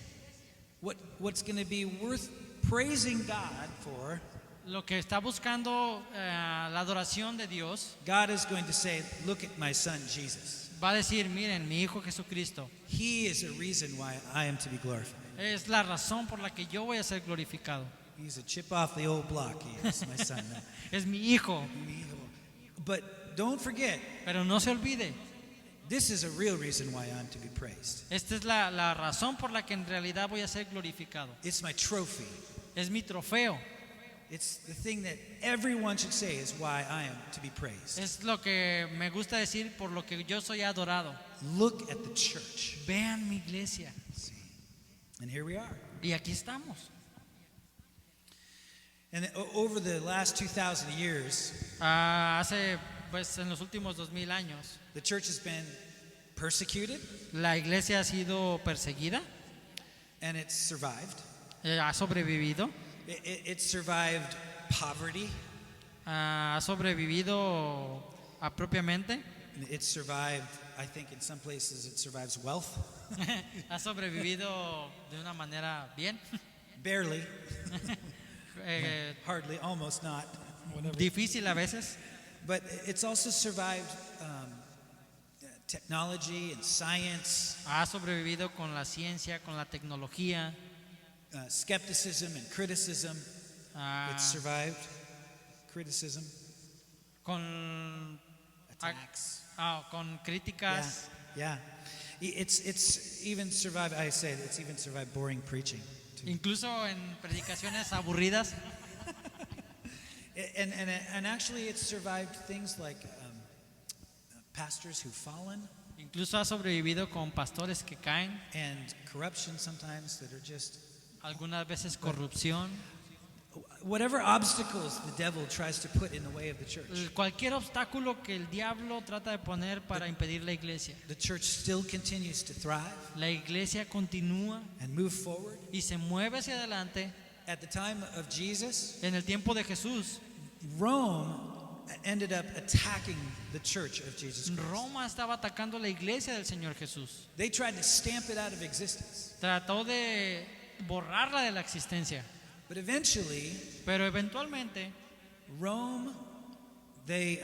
What's going to be worth praising God for, Lo que está buscando la adoración de Dios, God is going to say, look at my son Jesus. va a decir, miren, mi Hijo Jesucristo He is a reason why I am to be glorified. es la razón por la que yo voy a ser glorificado. He's a chip off the old block. He is my son. Es mi Hijo, But don't forget, pero no se olvide, this is a real reason why I'm to be praised. esta es la razón por la que en realidad voy a ser glorificado. It's my trophy. Es mi trofeo, It's the thing that everyone should say is why I am to be praised. es lo que me gusta decir, por lo que yo soy adorado. Look at the church. Vean mi iglesia. See? And here we are. Y aquí estamos. And over the last 2,000 years, Hace, pues, en los últimos 2000 años, the church has been persecuted la iglesia ha sido perseguida, and it's survived. ha sobrevivido, It survived poverty. ha sobrevivido propiamente, It survived, I think in some places it survives wealth. ha sobrevivido de una manera bien, Barely, eh, hardly, almost not. Whatever. difícil a veces, But it's also survived technology and science, ha sobrevivido con la ciencia, con la tecnología, skepticism and criticism. ah, It's survived criticism, con, attacks. con críticas. Yeah. It's even survived. I say it's even survived boring preaching. Too. Incluso en predicaciones aburridas. And actually, it's survived things like pastors who've fallen Incluso ha sobrevivido con pastores que caen, and corruption sometimes that are just algunas veces corrupción. whatever obstacles the devil tries to put in the way of the church. Cualquier obstáculo que el diablo trata de poner para impedir la iglesia. The church still continues to thrive La iglesia continúa and move forward. y se mueve hacia adelante. At the time of Jesus, En el tiempo de Jesús, Rome ended up attacking the church of Jesus Christ. Roma estaba atacando la iglesia del Señor Jesús. They tried to stamp it out of existence. Trató de borrarla de la existencia. But eventually, Pero eventualmente, Rome, they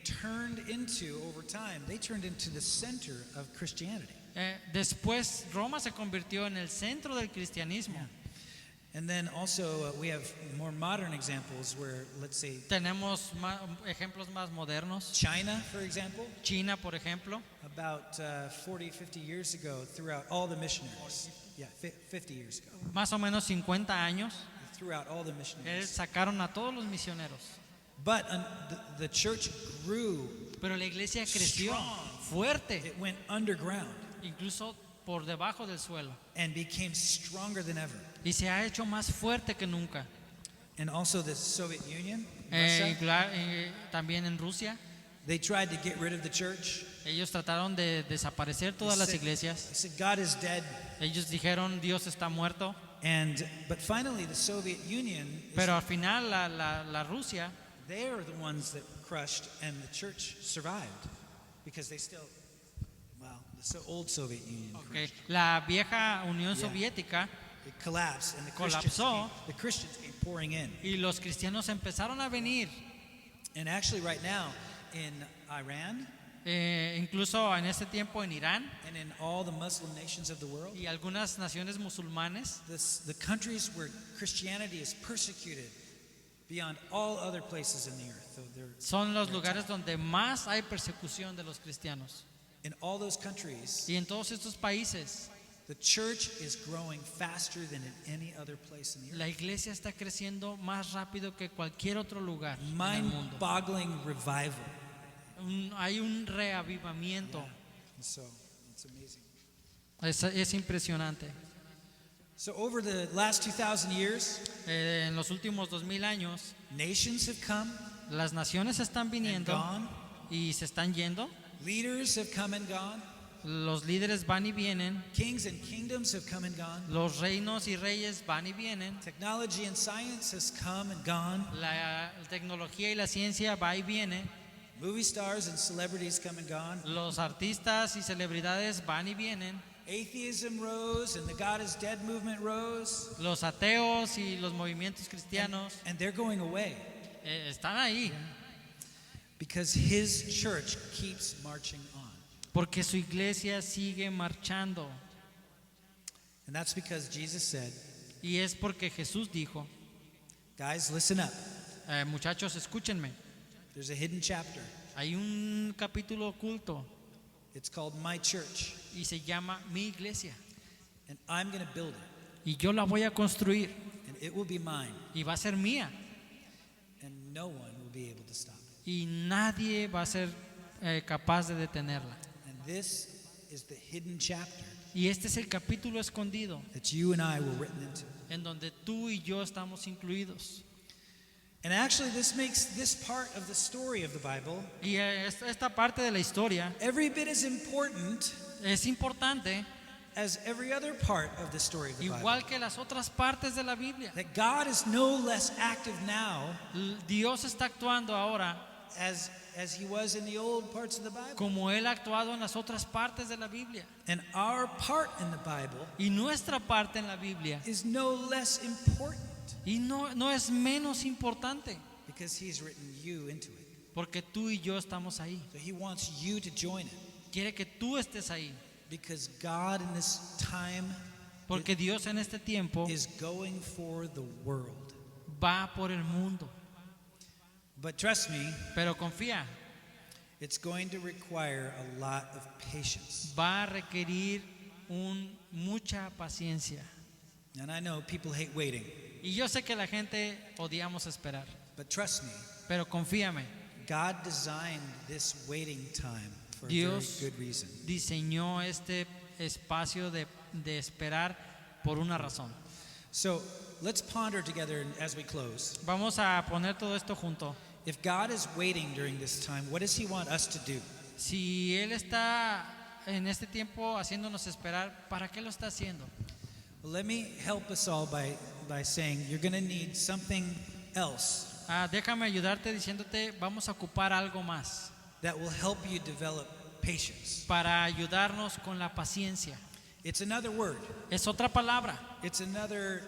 turned into, over time, they turned into the center of Christianity. después Roma se convirtió en el centro del cristianismo. And then also we have more modern examples where, let's say, Tenemos ejemplos más modernos. China, for example, China, por ejemplo, about 40, 50 years ago, throughout all the missionaries. Yeah, 50 years ago, más o menos 50 años, throughout all the missionaries. sacaron a todos los misioneros. But the church grew, Pero la iglesia creció Strong. fuerte, it went underground incluso por debajo del suelo. and became stronger than ever. Y se ha hecho más fuerte que nunca. And also the Soviet Union, Russia, También en Rusia, they tried to get rid of the church. ellos trataron de desaparecer todas las They iglesias. said God is dead. Ellos dijeron Dios está muerto. But finally the Soviet Union, Pero al final la Rusia, they are the ones that crushed, and the church survived because they still, well, the old Soviet Union crushed. la vieja Unión Yeah. Soviética, It collapsed, and Colapsó. the Christians came pouring in. y los cristianos empezaron a venir. And actually, right now in Iran Incluso en este tiempo en Irán and in all the Muslim nations of the world, y algunas naciones musulmanes, the countries where Christianity is persecuted beyond all other places in the earth. So son los lugares donde más hay persecución de los cristianos. in all those countries, Y en todos estos países, the church is growing faster than in any other place in the earth. la iglesia está creciendo más rápido que cualquier otro lugar en el mundo. Mind-boggling revival. Hay un reavivamiento. And so it's amazing. Es impresionante. So over the last 2,000 years, En los últimos 2000 años, nations have come las naciones están and viniendo gone. y se están yendo. Leaders have come and gone. Los líderes van y vienen. Kings and kingdoms have come and gone. Los reinos y reyes van y vienen. Technology and science has come and gone. La tecnología y la ciencia va y viene. Movie stars and celebrities come and gone. Los artistas y celebridades van y vienen. Atheism rose and the God is dead movement rose. Los ateos y los movimientos cristianos And they're going away están ahí because his church keeps marching on. porque su iglesia sigue marchando. And that's because Jesus said, Y es porque Jesús dijo, guys, listen up. muchachos, escúchenme. There's a hidden chapter. Hay un capítulo oculto It's called My Church. y se llama Mi Iglesia. And I'm going to build it. Y yo la voy a construir And it will be mine. y va a ser mía. And no one will be able to stop it. Y nadie va a ser capaz de detenerla. And this is the hidden chapter Y este es el capítulo escondido that you and I were written into. en donde tú y yo estamos incluidos. And actually, this makes this part of the story of the Bible Y esta parte de la historia every bit as important es importante, as every other part of the story of the Bible. igual que las otras partes de la Biblia. That God is no less active now Dios está actuando ahora as he was in the old parts of the Bible. como Él ha actuado en las otras partes de la Biblia. And our part in the Bible Y nuestra parte en la Biblia is no less important y no es menos importante because he's written you into it. porque tú y yo estamos ahí. So he wants you to join it Quiere que tú estés ahí because God in this time porque Dios en este tiempo is going for the world. va por el mundo. But trust me, Pero confía, it's going to require a lot of patience. va a requerir mucha paciencia. And I know people hate waiting. Y yo sé que la gente odiamos esperar. But trust me, pero confíame, God designed this waiting time for a Dios very good reason. diseñó este espacio de esperar por una razón. So let's ponder together as we close. Vamos a poner todo esto junto. If God is waiting during this time, what does He want us to do? Si Él está en este tiempo haciéndonos esperar, ¿para qué lo está haciendo? Well, let me help us all by saying you're going to need something else Déjame ayudarte diciéndote, vamos a ocupar algo más that will help you develop patience. para ayudarnos con la paciencia. It's another word. Es otra palabra, It's another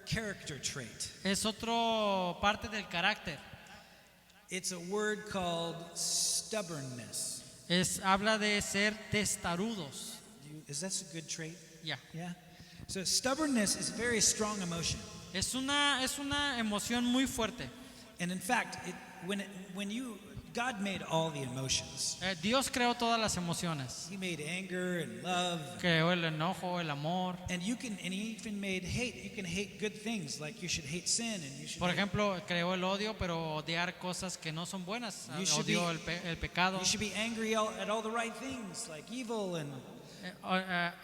character trait. es otra parte del carácter. It's a word called stubbornness. Habla de ser testarudos. Is that a good trait? Ya. Yeah. So stubbornness is a very strong emotion. Es una emoción muy fuerte. And in fact, God made all the emotions. Dios creó todas las emociones. He made anger and love. Creó el enojo, el amor. And He even made hate. You can hate good things, like you should hate sin, and you should. Por ejemplo, creó el odio, pero odiar cosas que no son buenas. You should Odió el pecado. You should be angry at all the right things, like evil and.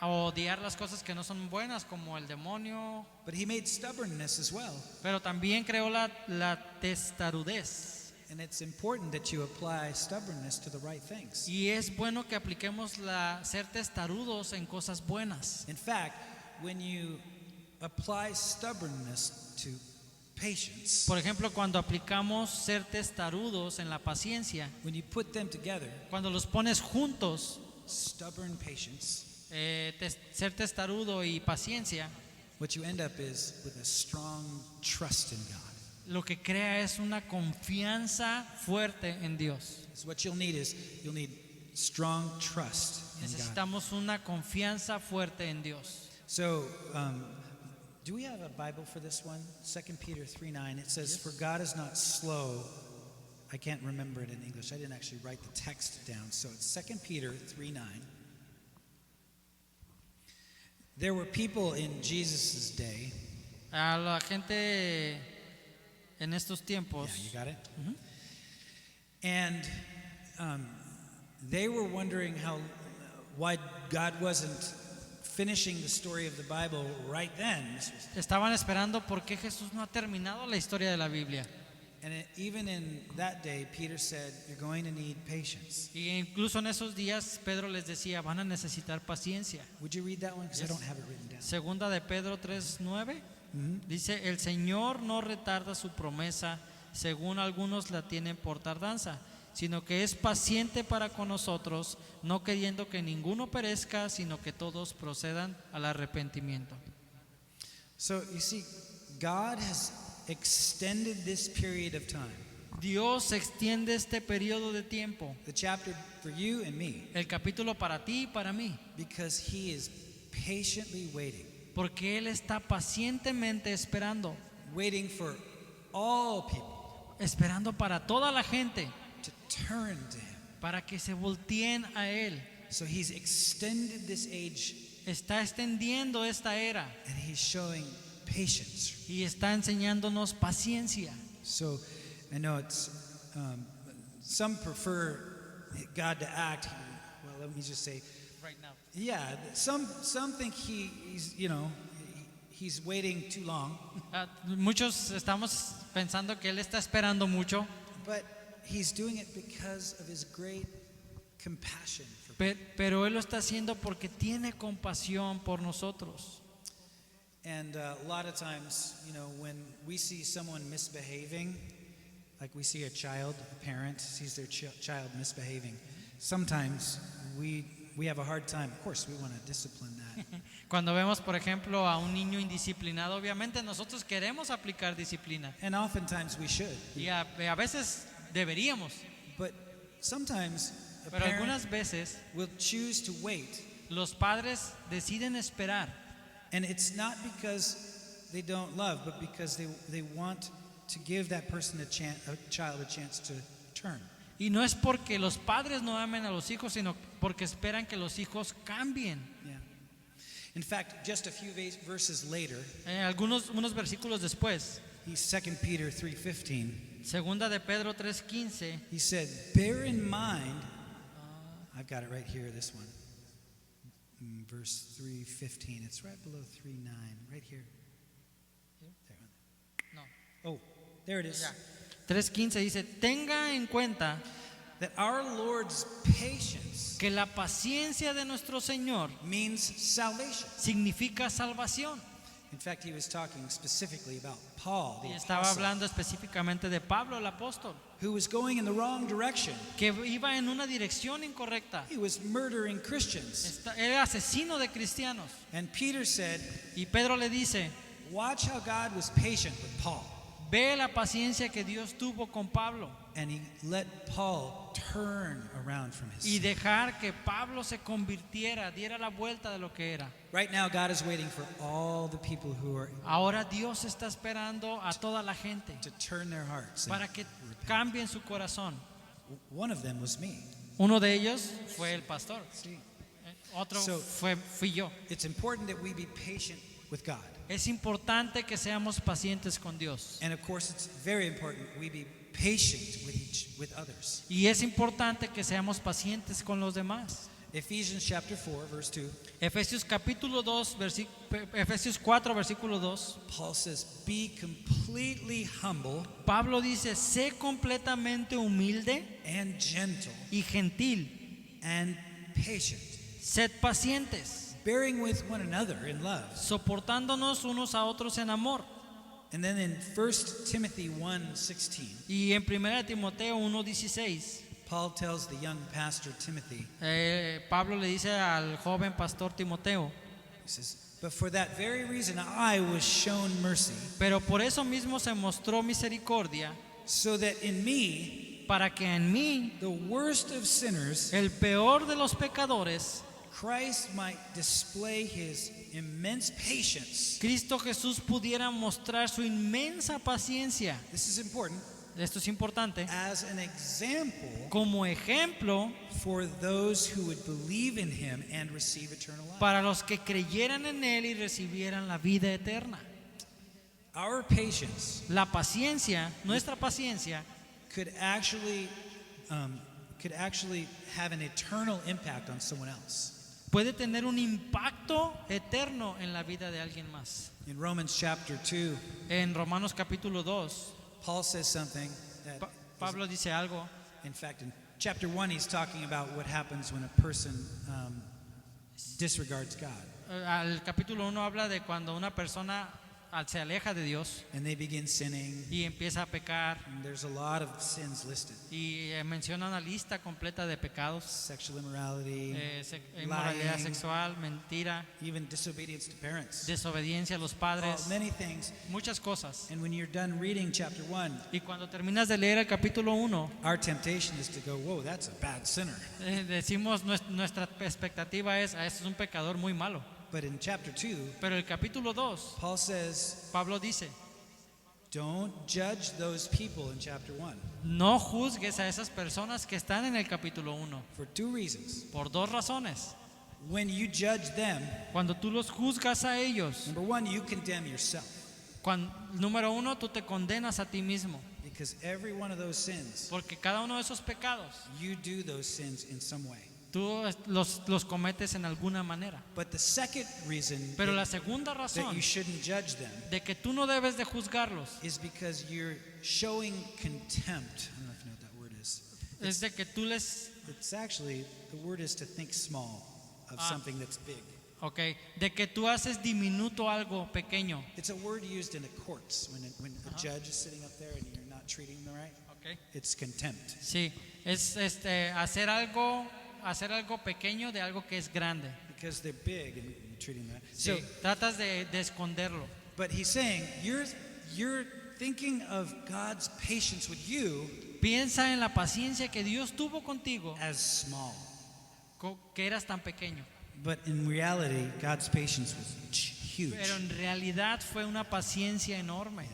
Odiar las cosas que no son buenas, como el demonio. But He made stubbornness as well. Pero también creó la testarudez. And it's important that you apply stubbornness to the right things. Y es bueno que apliquemos ser testarudos en cosas buenas. In fact, when you apply stubbornness to patience, Por ejemplo, cuando aplicamos ser testarudos en la paciencia, when you put them together, cuando los pones juntos, stubborn patience, ser testarudo y paciencia, what you end up is with a strong trust in God. lo que crea es una confianza fuerte en Dios. So what you'll need strong trust in God. Necesitamos una confianza fuerte en Dios. So, do we have a Bible for this one? 2 Peter 3:9. It says, "For God is not slow." I can't remember it in English. I didn't actually write the text down. So it's 2 Peter 3:9. There were people in Jesus' day. A la gente en estos tiempos, Yeah, you got it? And they were wondering why God wasn't finishing the story of the Bible right then. estaban esperando por qué Jesús no ha terminado la historia de la Biblia. And even in that day, Peter said, "You're going to need patience." Y incluso en esos días Pedro les decía, van a necesitar paciencia. Would you read that one? Because I don't have it written down. Segunda de Pedro 3:9 dice, el Señor no retarda su promesa, según algunos la tienen por tardanza, sino que es paciente para con nosotros, no queriendo que ninguno perezca, sino que todos procedan al arrepentimiento. So you see, God has extended this period of time, Dios extiende este periodo de tiempo, the chapter for you and me, el capítulo para ti y para mí, because He is patiently waiting porque Él está pacientemente waiting for all people esperando para toda la gente, to turn to Him. para que se volteen a Él. So He's extended this age, Está extendiendo esta era and He's showing patience. y está enseñándonos paciencia. So I know it's some prefer God to act. Well, let me just say, Right now. yeah, some think he's waiting too long, Muchos estamos pensando que Él está esperando mucho, but He's doing it because of His great compassion for pero Él lo está haciendo porque tiene compasión por nosotros. And a lot of times, when we see someone misbehaving, like we see a parent sees their child misbehaving, sometimes we have a hard time. Of course, we want to discipline that. Cuando vemos, por ejemplo, a un niño indisciplinado, obviamente nosotros queremos aplicar disciplina And oftentimes we should. y a veces deberíamos, But sometimes a pero parent algunas veces will choose to wait. los padres deciden esperar. And it's not because they don't love, but because they want to give that person a child a chance to turn. Y no es porque los padres no amen a los hijos, sino porque esperan que los hijos cambien. Yeah. In fact, just a few verses later, Unos versículos después, he's 2 Peter 3:15. Segunda de Pedro 3:15. he said, bear in mind, I've got it right here, this one. Verse 3:15. It's right below 3:9, right here. There. No. Oh, there it is. Ya. 3:15 dice, tenga en cuenta That our Lord's patience que la paciencia de nuestro Señor means salvation. significa salvación. In fact, he was talking specifically about Paul, the Y estaba apostle, hablando específicamente de Pablo, el apóstol, who was going in the wrong direction. que iba en una dirección incorrecta. He was murdering Christians. Era asesino de cristianos. And Peter said, Y Pedro le dice, watch how God was patient with Paul. ve la paciencia que Dios tuvo con Pablo And he let Paul turn around from his y sin. dejar que Pablo se convirtiera, diera la vuelta de lo que era. Right now, God is waiting for all the people who are Ahora Dios está esperando a toda la gente to turn their hearts. para And que cambien su corazón. one of them was me. Uno de ellos fue el pastor. See, Otro So- fui yo. it's important that we be patient with God. Es importante que seamos pacientes con Dios. And of course, it's very important we be patient with others. Y es importante que seamos pacientes con los demás. Ephesians chapter 4, verse 2, Efesios capítulo 2, Efesios 4, versículo 2. Paul says, be completely humble Pablo dice, sé completamente humilde and gentle y gentil. and patient, Sed pacientes, bearing with one another in love. soportándonos unos a otros en amor. And then in 1 Timothy 1:16, Y en 1 Timoteo 1:16, Paul tells the young pastor Timothy, Pablo le dice al joven pastor Timoteo, he says, but for that very reason I was shown mercy, pero por eso mismo se mostró misericordia, so that in me, para que en mí, the worst of sinners, el peor de los pecadores, Christ might display his immense patience. Cristo Jesús pudiera mostrar su inmensa paciencia. This is important, Esto es importante. as an example Como ejemplo for those who would believe in him and receive eternal life. para los que creyeran en Él y recibieran la vida eterna. Our patience La paciencia, nuestra paciencia, could actually have an eternal impact on someone else. puede tener un impacto eterno en la vida de alguien más. In Romans chapter 2, En Romanos capítulo 2, Paul says something that, Pablo dice algo. in fact, in chapter 1, he's talking about what happens when a person disregards God Al capítulo 1 habla de cuando una persona se aleja de Dios and they begin sinning. y empieza a pecar, And there's a lot of sins listed: y menciona una lista completa de pecados, sexual immorality, inmoralidad lying, sexual, mentira, even disobedience to parents, desobediencia a los padres, many things. muchas cosas. And when you're done reading chapter 1, Y cuando terminas de leer el capítulo 1, our temptation is to go, whoa, that's a bad sinner. decimos, nuestra expectativa es, este es un pecador muy malo. But in chapter 2, Pero el capítulo 2, Paul says, Pablo dice, don't judge those people in chapter 1 no juzgues a esas personas que están en el capítulo 1, for two reasons. por dos razones. When you judge them, Cuando tú los juzgas a ellos, number one, you condemn yourself, número uno, tú te condenas a ti mismo, because every one of those sins, porque cada uno de esos pecados, you do those sins in some way. tú los cometes en alguna manera. But the second reason Pero la segunda that razón you shouldn't judge them de que tú no debes de juzgarlos is because you're showing contempt. I don't know if you know what that word is. es de que tú les, It's actually, the word is to think small of something that's big. okay, de que tú haces diminuto algo pequeño. It's a word used in the courts when a judge is sitting up there and you're not treating them right. Okay. It's contempt. Sí, es hacer algo pequeño de algo que es grande. Because they're big and you're treating them right. Sí, tratas de esconderlo. But he's saying, you're thinking of God's patience with you Piensa en la paciencia que Dios tuvo contigo, as small. que eras tan pequeño. But in reality, God's patience was huge. Pero en realidad fue una paciencia enorme.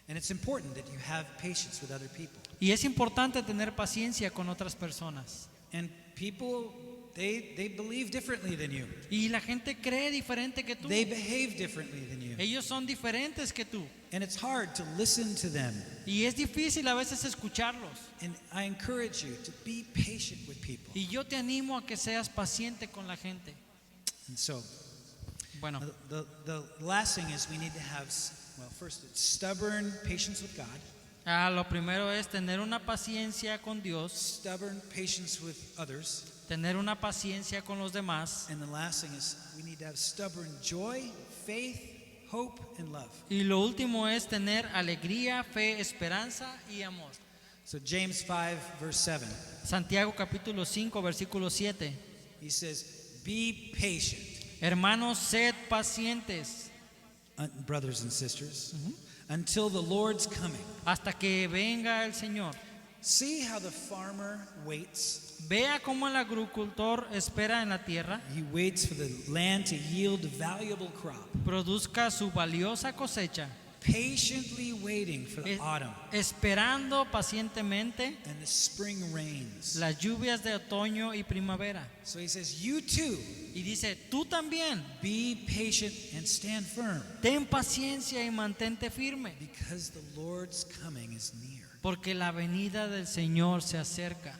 And it's important that you have patience with other people. Y es importante tener paciencia con otras personas. And people they believe differently than you. Y la gente cree diferente que tú. They behave differently than you. Ellos son diferentes que tú. And it's hard to listen to them. Y es difícil a veces escucharlos. And I encourage you to be patient with people. Y yo te animo a que seas paciente con la gente. And so, Bueno, the last thing is we need to have, well, first it's stubborn patience with God, lo primero es tener una paciencia con Dios, stubborn patience with others, tener una paciencia con los demás. and the last thing is we need to have stubborn joy, faith, hope, and love. Y lo último es tener alegría, fe, esperanza y amor. So James 5 verse 7, Santiago capítulo 5 versículo 7. he says, be patient, Hermanos, sed pacientes brothers and sisters, until the Lord's coming. hasta que venga el Señor. See how the farmer waits. Vea cómo el agricultor espera en la tierra, He waits for the land to yield a valuable crop, produzca su valiosa cosecha, patiently waiting for the autumn esperando pacientemente and the spring rains. las lluvias de otoño y primavera. So he says, you too, Y dice, tú también, be patient and stand firm, ten paciencia y mantente firme, because the Lord's coming is near. porque la venida del Señor se acerca.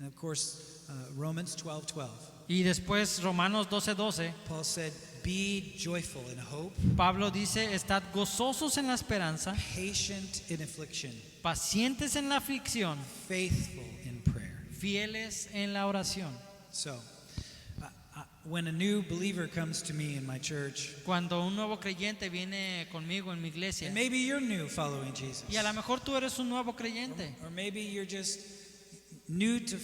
And of course, Romans 12:12, Y después Romanos 12:12, Paul said, be joyful in hope, Pablo dice, estad gozosos en la esperanza, patient in affliction, pacientes en la aflicción, faithful in prayer. fieles en la oración. So, when a new believer comes to me in my church, Cuando un nuevo creyente viene conmigo en mi iglesia, and maybe you're new following Jesus, y a lo mejor tú eres un nuevo creyente, or maybe you're just new to,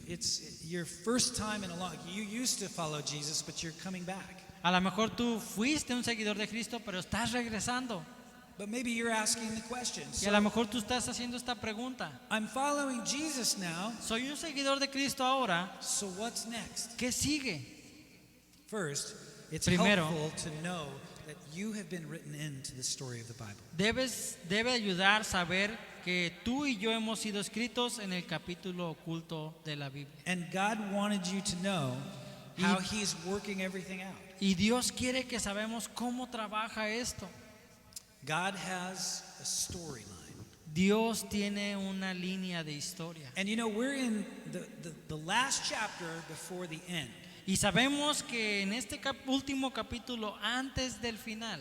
it's your first time in a long, you used to follow Jesus, but you're coming back. a lo mejor tú fuiste un seguidor de Cristo, pero estás regresando. But maybe you're asking the question, Y a lo mejor tú estás haciendo esta pregunta. I'm following Jesus now, Soy un seguidor de Cristo ahora, so what's next? ¿qué sigue? First, it's Primero, helpful to know that you have been written into the story of the Bible. Debe ayudar saber que tú y yo hemos sido escritos en el capítulo oculto de la Biblia. And God wanted you to know how He's working everything out. Y Dios quiere que sabemos cómo trabaja esto. God has a storyline. Dios tiene una línea de historia. And you know, we're in the last chapter before the end. Y sabemos que en este último capítulo, antes del final,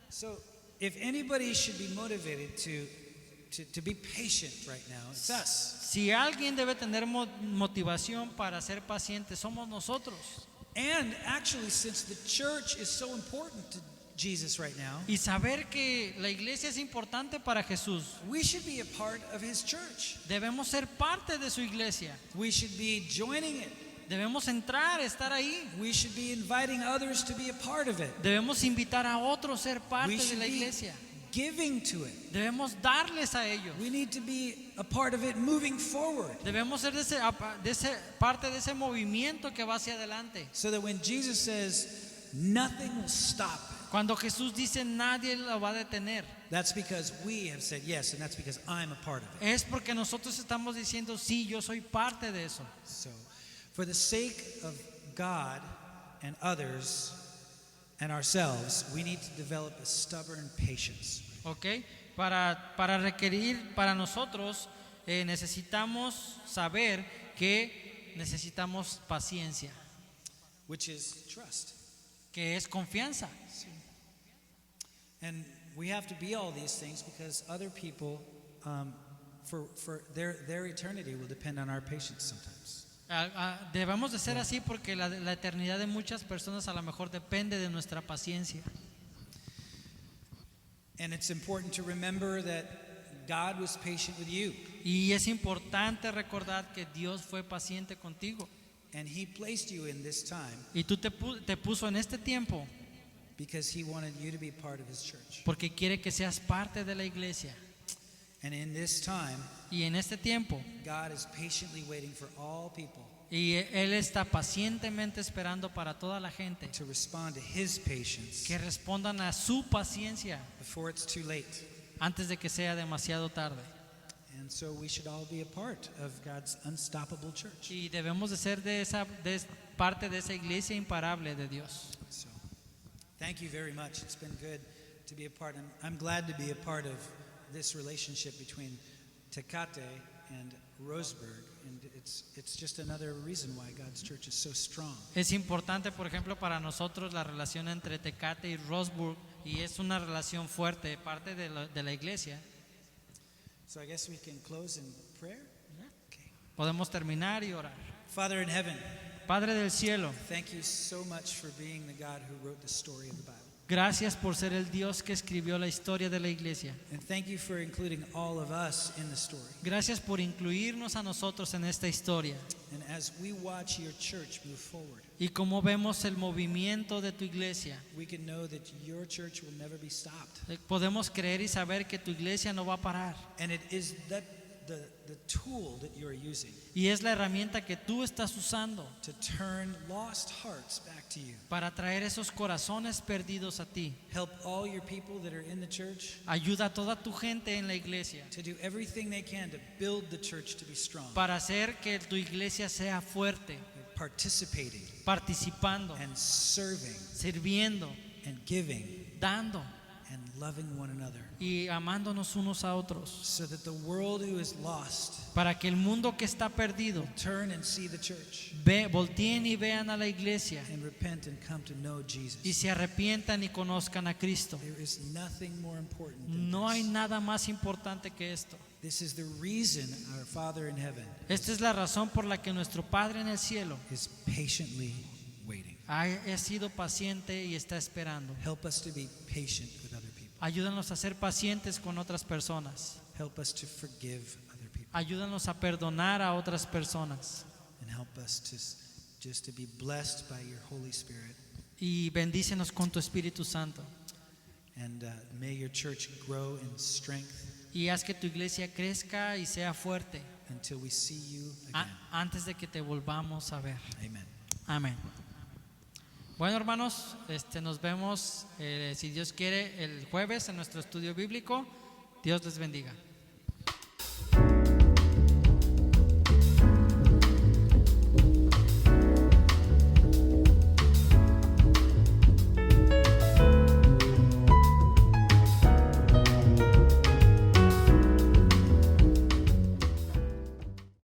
So if anybody should be motivated to be patient right now, it's us. si alguien debe tener motivación para ser paciente, somos nosotros. And actually, since the church is so important to Jesus right now, Y saber que la iglesia es importante para Jesús. we should be a part of His church. Debemos ser parte de su iglesia. We should be joining it. Debemos entrar, estar ahí. We should be inviting others to be a part of it. Debemos invitar a otros a ser parte We de should la be iglesia. giving to it. Debemos darles a ellos. We need to be a part of it moving forward, Debemos ser parte de ese movimiento que va hacia adelante. so that when Jesus says nothing will stop it, Cuando Jesús dice nadie lo va a detener, that's because we have said yes, and that's because I'm a part of it. es porque nosotros estamos diciendo sí, yo soy parte de eso. So, for the sake of God and others and ourselves, we need to develop a stubborn patience. ¿Ok? Para requerir, para nosotros necesitamos saber que necesitamos paciencia, Which is trust. que es confianza. And we have to be all these things because other people, for their eternity will depend on our patience sometimes. Debemos de ser así porque la eternidad de muchas personas a lo mejor depende de nuestra paciencia. And it's important to remember that God was patient with you, Y es importante recordar que Dios fue paciente contigo. and He placed you in this time Y tú te puso en este tiempo because He wanted you to be part of His church. porque quiere que seas parte de la iglesia. And in this time, Y en este tiempo, God is patiently waiting for all people y Él está pacientemente esperando para toda la gente to respond to His patience que respondan a su paciencia before it's too late. antes de que sea demasiado tarde. And so we should all be a part of God's unstoppable church. Y debemos de ser parte de esa iglesia imparable de Dios. So thank you very much. It's been good to be a part. I'm glad to be a part of this relationship between Tecate and Roseburg. And it's just another reason why God's church is so strong. Es importante, por ejemplo, para nosotros la relación entre Tecate y Roseburg, y es una relación fuerte, parte de la iglesia. So I guess we can close in prayer. Okay. Podemos terminar y orar. Father in heaven, Padre del cielo, thank you so much for being the God who wrote the story of the Bible. gracias por ser el Dios que escribió la historia de la iglesia. And thank you for including all of us in the story. Gracias por incluirnos a nosotros en esta historia. And as we watch your church move forward, Y como vemos el movimiento de tu iglesia, we can know that your church will never be stopped. podemos creer y saber que tu iglesia no va a parar. And it is the tool that you're using Y es la herramienta que tú estás usando to turn lost hearts back to you. para traer esos corazones perdidos a ti. Help all your people that are in the church Ayuda a toda tu gente en la iglesia to do everything they can to build the church to be strong, para hacer que tu iglesia sea fuerte, participating participando, and serving sirviendo, and giving dando and loving one another, y amándonos unos a otros, so that the world who is lost para que el mundo que está perdido turn and see the church volteen y vean a la iglesia and repent and come to know Jesus. y se arrepientan y conozcan a Cristo. There is nothing more important than No hay this. nada más importante que esto. This is the reason our Father in heaven Esta es la razón por la que nuestro Padre en el cielo is patiently waiting. ha sido paciente y está esperando. Help us to be patient with other people. Ayúdanos a ser pacientes con otras personas. Help us to forgive other people. Ayúdanos a perdonar a otras personas. And help us to just to be blessed by your Holy Spirit. Y bendícenos con tu Espíritu Santo. And may your church grow in strength Y haz que tu iglesia crezca y sea fuerte until we see you again. antes de que te volvamos a ver. Amen. Amén. Bueno, hermanos, nos vemos, si Dios quiere, el jueves en nuestro estudio bíblico. Dios les bendiga.